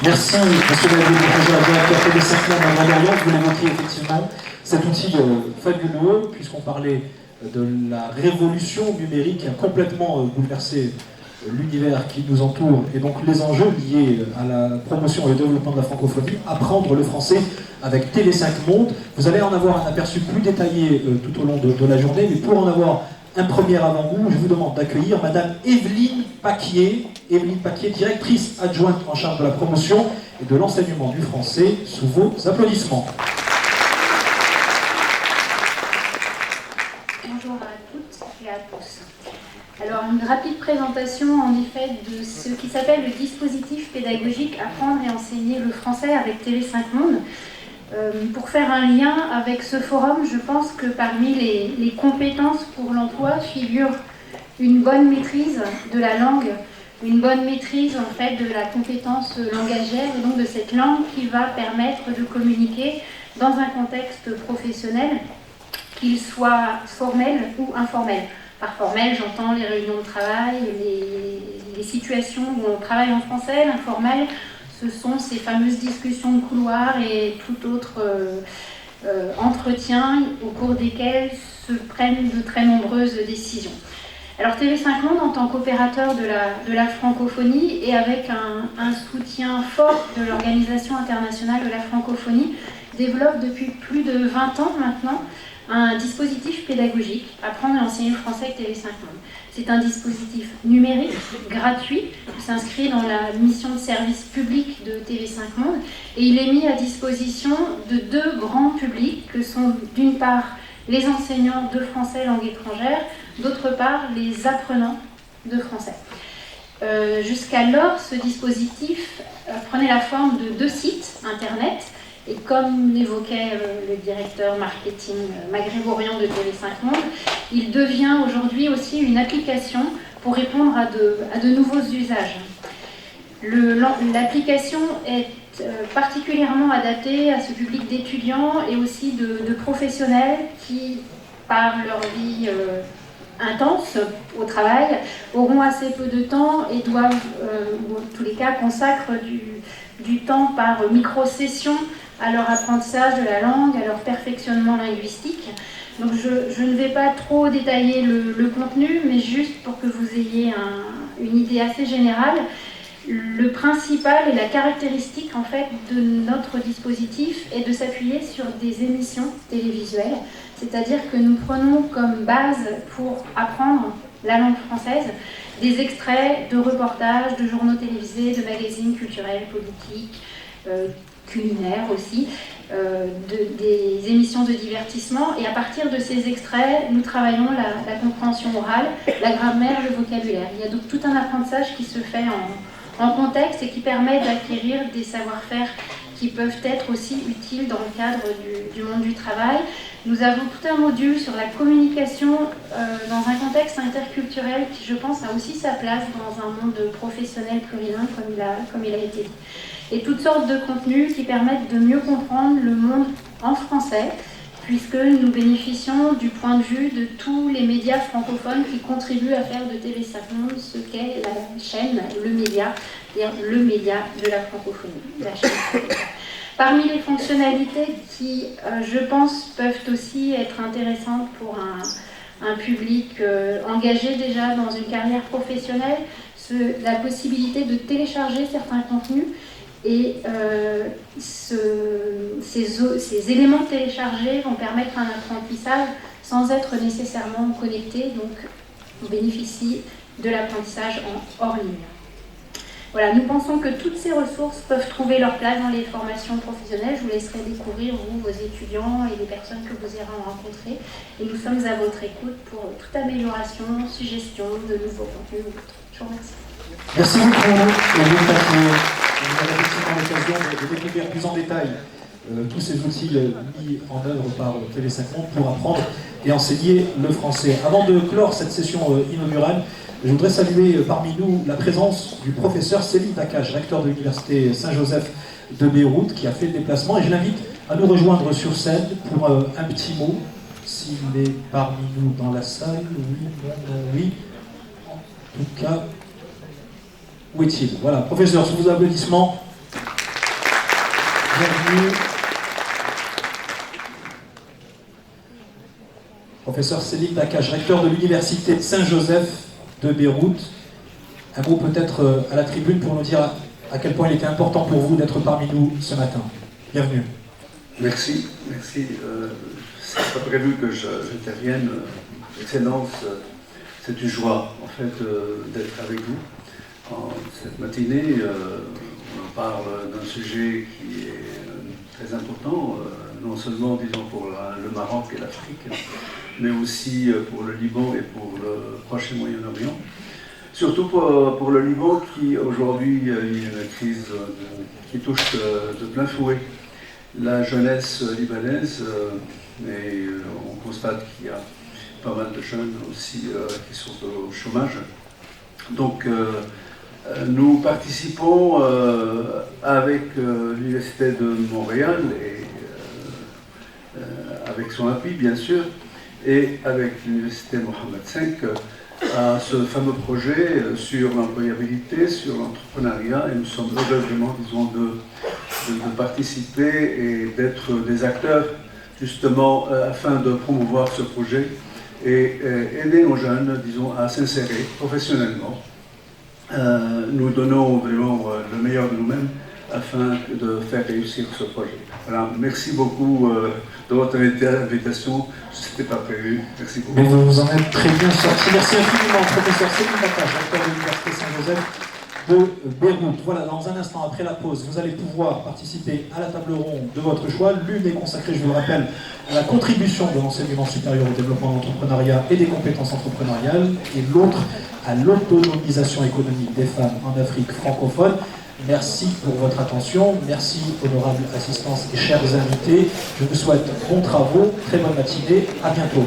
S1: Merci, monsieur le directeur TV5 Monde en Orient. Vous l'évoquiez effectivement, cet outil fabuleux, puisqu'on parlait de la révolution numérique qui a complètement bouleversé l'univers qui nous entoure et donc les enjeux liés à la promotion et au développement de la francophonie, apprendre le français avec TV5 Monde. Vous allez en avoir un aperçu plus détaillé tout au long de la journée, mais pour en avoir un premier avant-goût, je vous demande d'accueillir Madame Evelyne Paquier, directrice adjointe en charge de la promotion et de l'enseignement du français, sous vos applaudissements.
S9: Bonjour à toutes et à tous. Alors, une rapide présentation en effet de ce qui s'appelle le dispositif pédagogique Apprendre et enseigner le français avec TV5 Monde. Pour faire un lien avec ce forum, je pense que parmi les compétences pour l'emploi figure une bonne maîtrise de la langue, une bonne maîtrise en fait de la compétence langagière et donc de cette langue qui va permettre de communiquer dans un contexte professionnel, qu'il soit formel ou informel. Par formel, j'entends les réunions de travail, les situations où on travaille en français. L'informel, ce sont ces fameuses discussions de couloir et tout autre entretien au cours desquels se prennent de très nombreuses décisions. Alors TV5 Monde, en tant qu'opérateur de la francophonie et avec un soutien fort de l'Organisation internationale de la francophonie, développe depuis plus de 20 ans maintenant un dispositif pédagogique, Apprendre et enseigner le français avec TV5 Monde. C'est un dispositif numérique, gratuit, qui s'inscrit dans la mission de service public de TV5 Monde, et il est mis à disposition de deux grands publics, que sont d'une part les enseignants de français langue étrangère, d'autre part les apprenants de français. Jusqu'alors, ce dispositif prenait la forme de 2 sites internet. Et comme l'évoquait le directeur marketing Maghreb-Orient de TV5 Monde, il devient aujourd'hui aussi une application pour répondre à de nouveaux usages. L'application est particulièrement adaptée à ce public d'étudiants et aussi de professionnels qui, par leur vie intense au travail, auront assez peu de temps et doivent, ou en tous les cas, consacrent du temps par micro-session à leur apprentissage de la langue, à leur perfectionnement linguistique. Donc je ne vais pas trop détailler le contenu, mais juste pour que vous ayez une idée assez générale. Le principal et la caractéristique en fait de notre dispositif est de s'appuyer sur des émissions télévisuelles, c'est-à-dire que nous prenons comme base pour apprendre la langue française des extraits de reportages, de journaux télévisés, de magazines culturels, politiques, culinaires aussi, des émissions de divertissement, et à partir de ces extraits, nous travaillons la compréhension orale, la grammaire, le vocabulaire. Il y a donc tout un apprentissage qui se fait en contexte et qui permet d'acquérir des savoir-faire qui peuvent être aussi utiles dans le cadre du monde du travail. Nous avons tout un module sur la communication dans un contexte interculturel qui, je pense, a aussi sa place dans un monde professionnel plurilingue, comme il a été dit. Et toutes sortes de contenus qui permettent de mieux comprendre le monde en français, puisque nous bénéficions du point de vue de tous les médias francophones qui contribuent à faire de TV5 Monde ce qu'est la chaîne, le média, c'est-à-dire le média de la francophonie, la chaîne. Parmi les fonctionnalités qui, je pense, peuvent aussi être intéressantes pour un public engagé déjà dans une carrière professionnelle, c'est la possibilité de télécharger certains contenus. Et ces éléments téléchargés vont permettre un apprentissage sans être nécessairement connecté, donc on bénéficie de l'apprentissage hors ligne. Voilà, nous pensons que toutes ces ressources peuvent trouver leur place dans les formations professionnelles. Je vous laisserai découvrir, vous, vos étudiants et les personnes que vous irez rencontrer. Et nous sommes à votre écoute pour toute amélioration, suggestion de nouveaux contenus ou autres. Je vous remercie.
S1: Merci beaucoup, Evelyne Paquier. Vous avez effectivement l'occasion de découvrir plus en détail tous ces outils mis en œuvre par TV5 Monde pour apprendre et enseigner le français. Avant de clore cette session inaugurale, je voudrais saluer parmi nous la présence du professeur Selim Nakache, recteur de l'université Saint-Joseph de Beyrouth, qui a fait le déplacement, et je l'invite à nous rejoindre sur scène pour un petit mot, s'il est parmi nous dans la salle. Oui, non, oui. En tout cas, où est-il? Voilà, professeur, sous vos applaudissements. Bienvenue. Professeur Selim Nakache, recteur de l'Université Saint-Joseph de Beyrouth. Un mot peut-être à la tribune pour nous dire à quel point il était important pour vous d'être parmi nous ce matin. Bienvenue.
S3: Merci. C'est pas prévu que j'intervienne. Excellence, c'est une joie en fait d'être avec vous. En cette matinée, on parle d'un sujet qui est très important, non seulement disons pour le Maroc et l'Afrique, mais aussi pour le Liban et pour le Proche et Moyen-Orient. Surtout pour le Liban qui aujourd'hui il y a une crise qui touche de plein fouet la jeunesse libanaise, et on constate qu'il y a pas mal de jeunes aussi qui sont au chômage. Donc nous participons avec l'Université de Montréal et avec son appui bien sûr, et avec l'Université Mohammed V à ce fameux projet sur l'employabilité, sur l'entrepreneuriat, et nous sommes heureux vraiment, disons, de participer et d'être des acteurs justement afin de promouvoir ce projet et aider nos jeunes, disons, à s'insérer professionnellement. Nous donnons vraiment le meilleur de nous-mêmes afin de faire réussir ce projet. Alors, merci beaucoup de votre invitation. Ce n'était pas prévu. Merci beaucoup.
S1: Mais vous vous en êtes très bien sorti. Merci infiniment, professeur Selim Nakache, recteur de l'Université Saint-Joseph de Beyrouth. Voilà, dans un instant, après la pause, vous allez pouvoir participer à la table ronde de votre choix. L'une est consacrée, je vous le rappelle, à la contribution de l'enseignement supérieur au développement de l'entrepreneuriat et des compétences entrepreneuriales, et l'autre à l'autonomisation économique des femmes en Afrique francophone. Merci pour votre attention, merci honorable assistance et chers invités. Je vous souhaite bons travaux, très bonne matinée, à bientôt.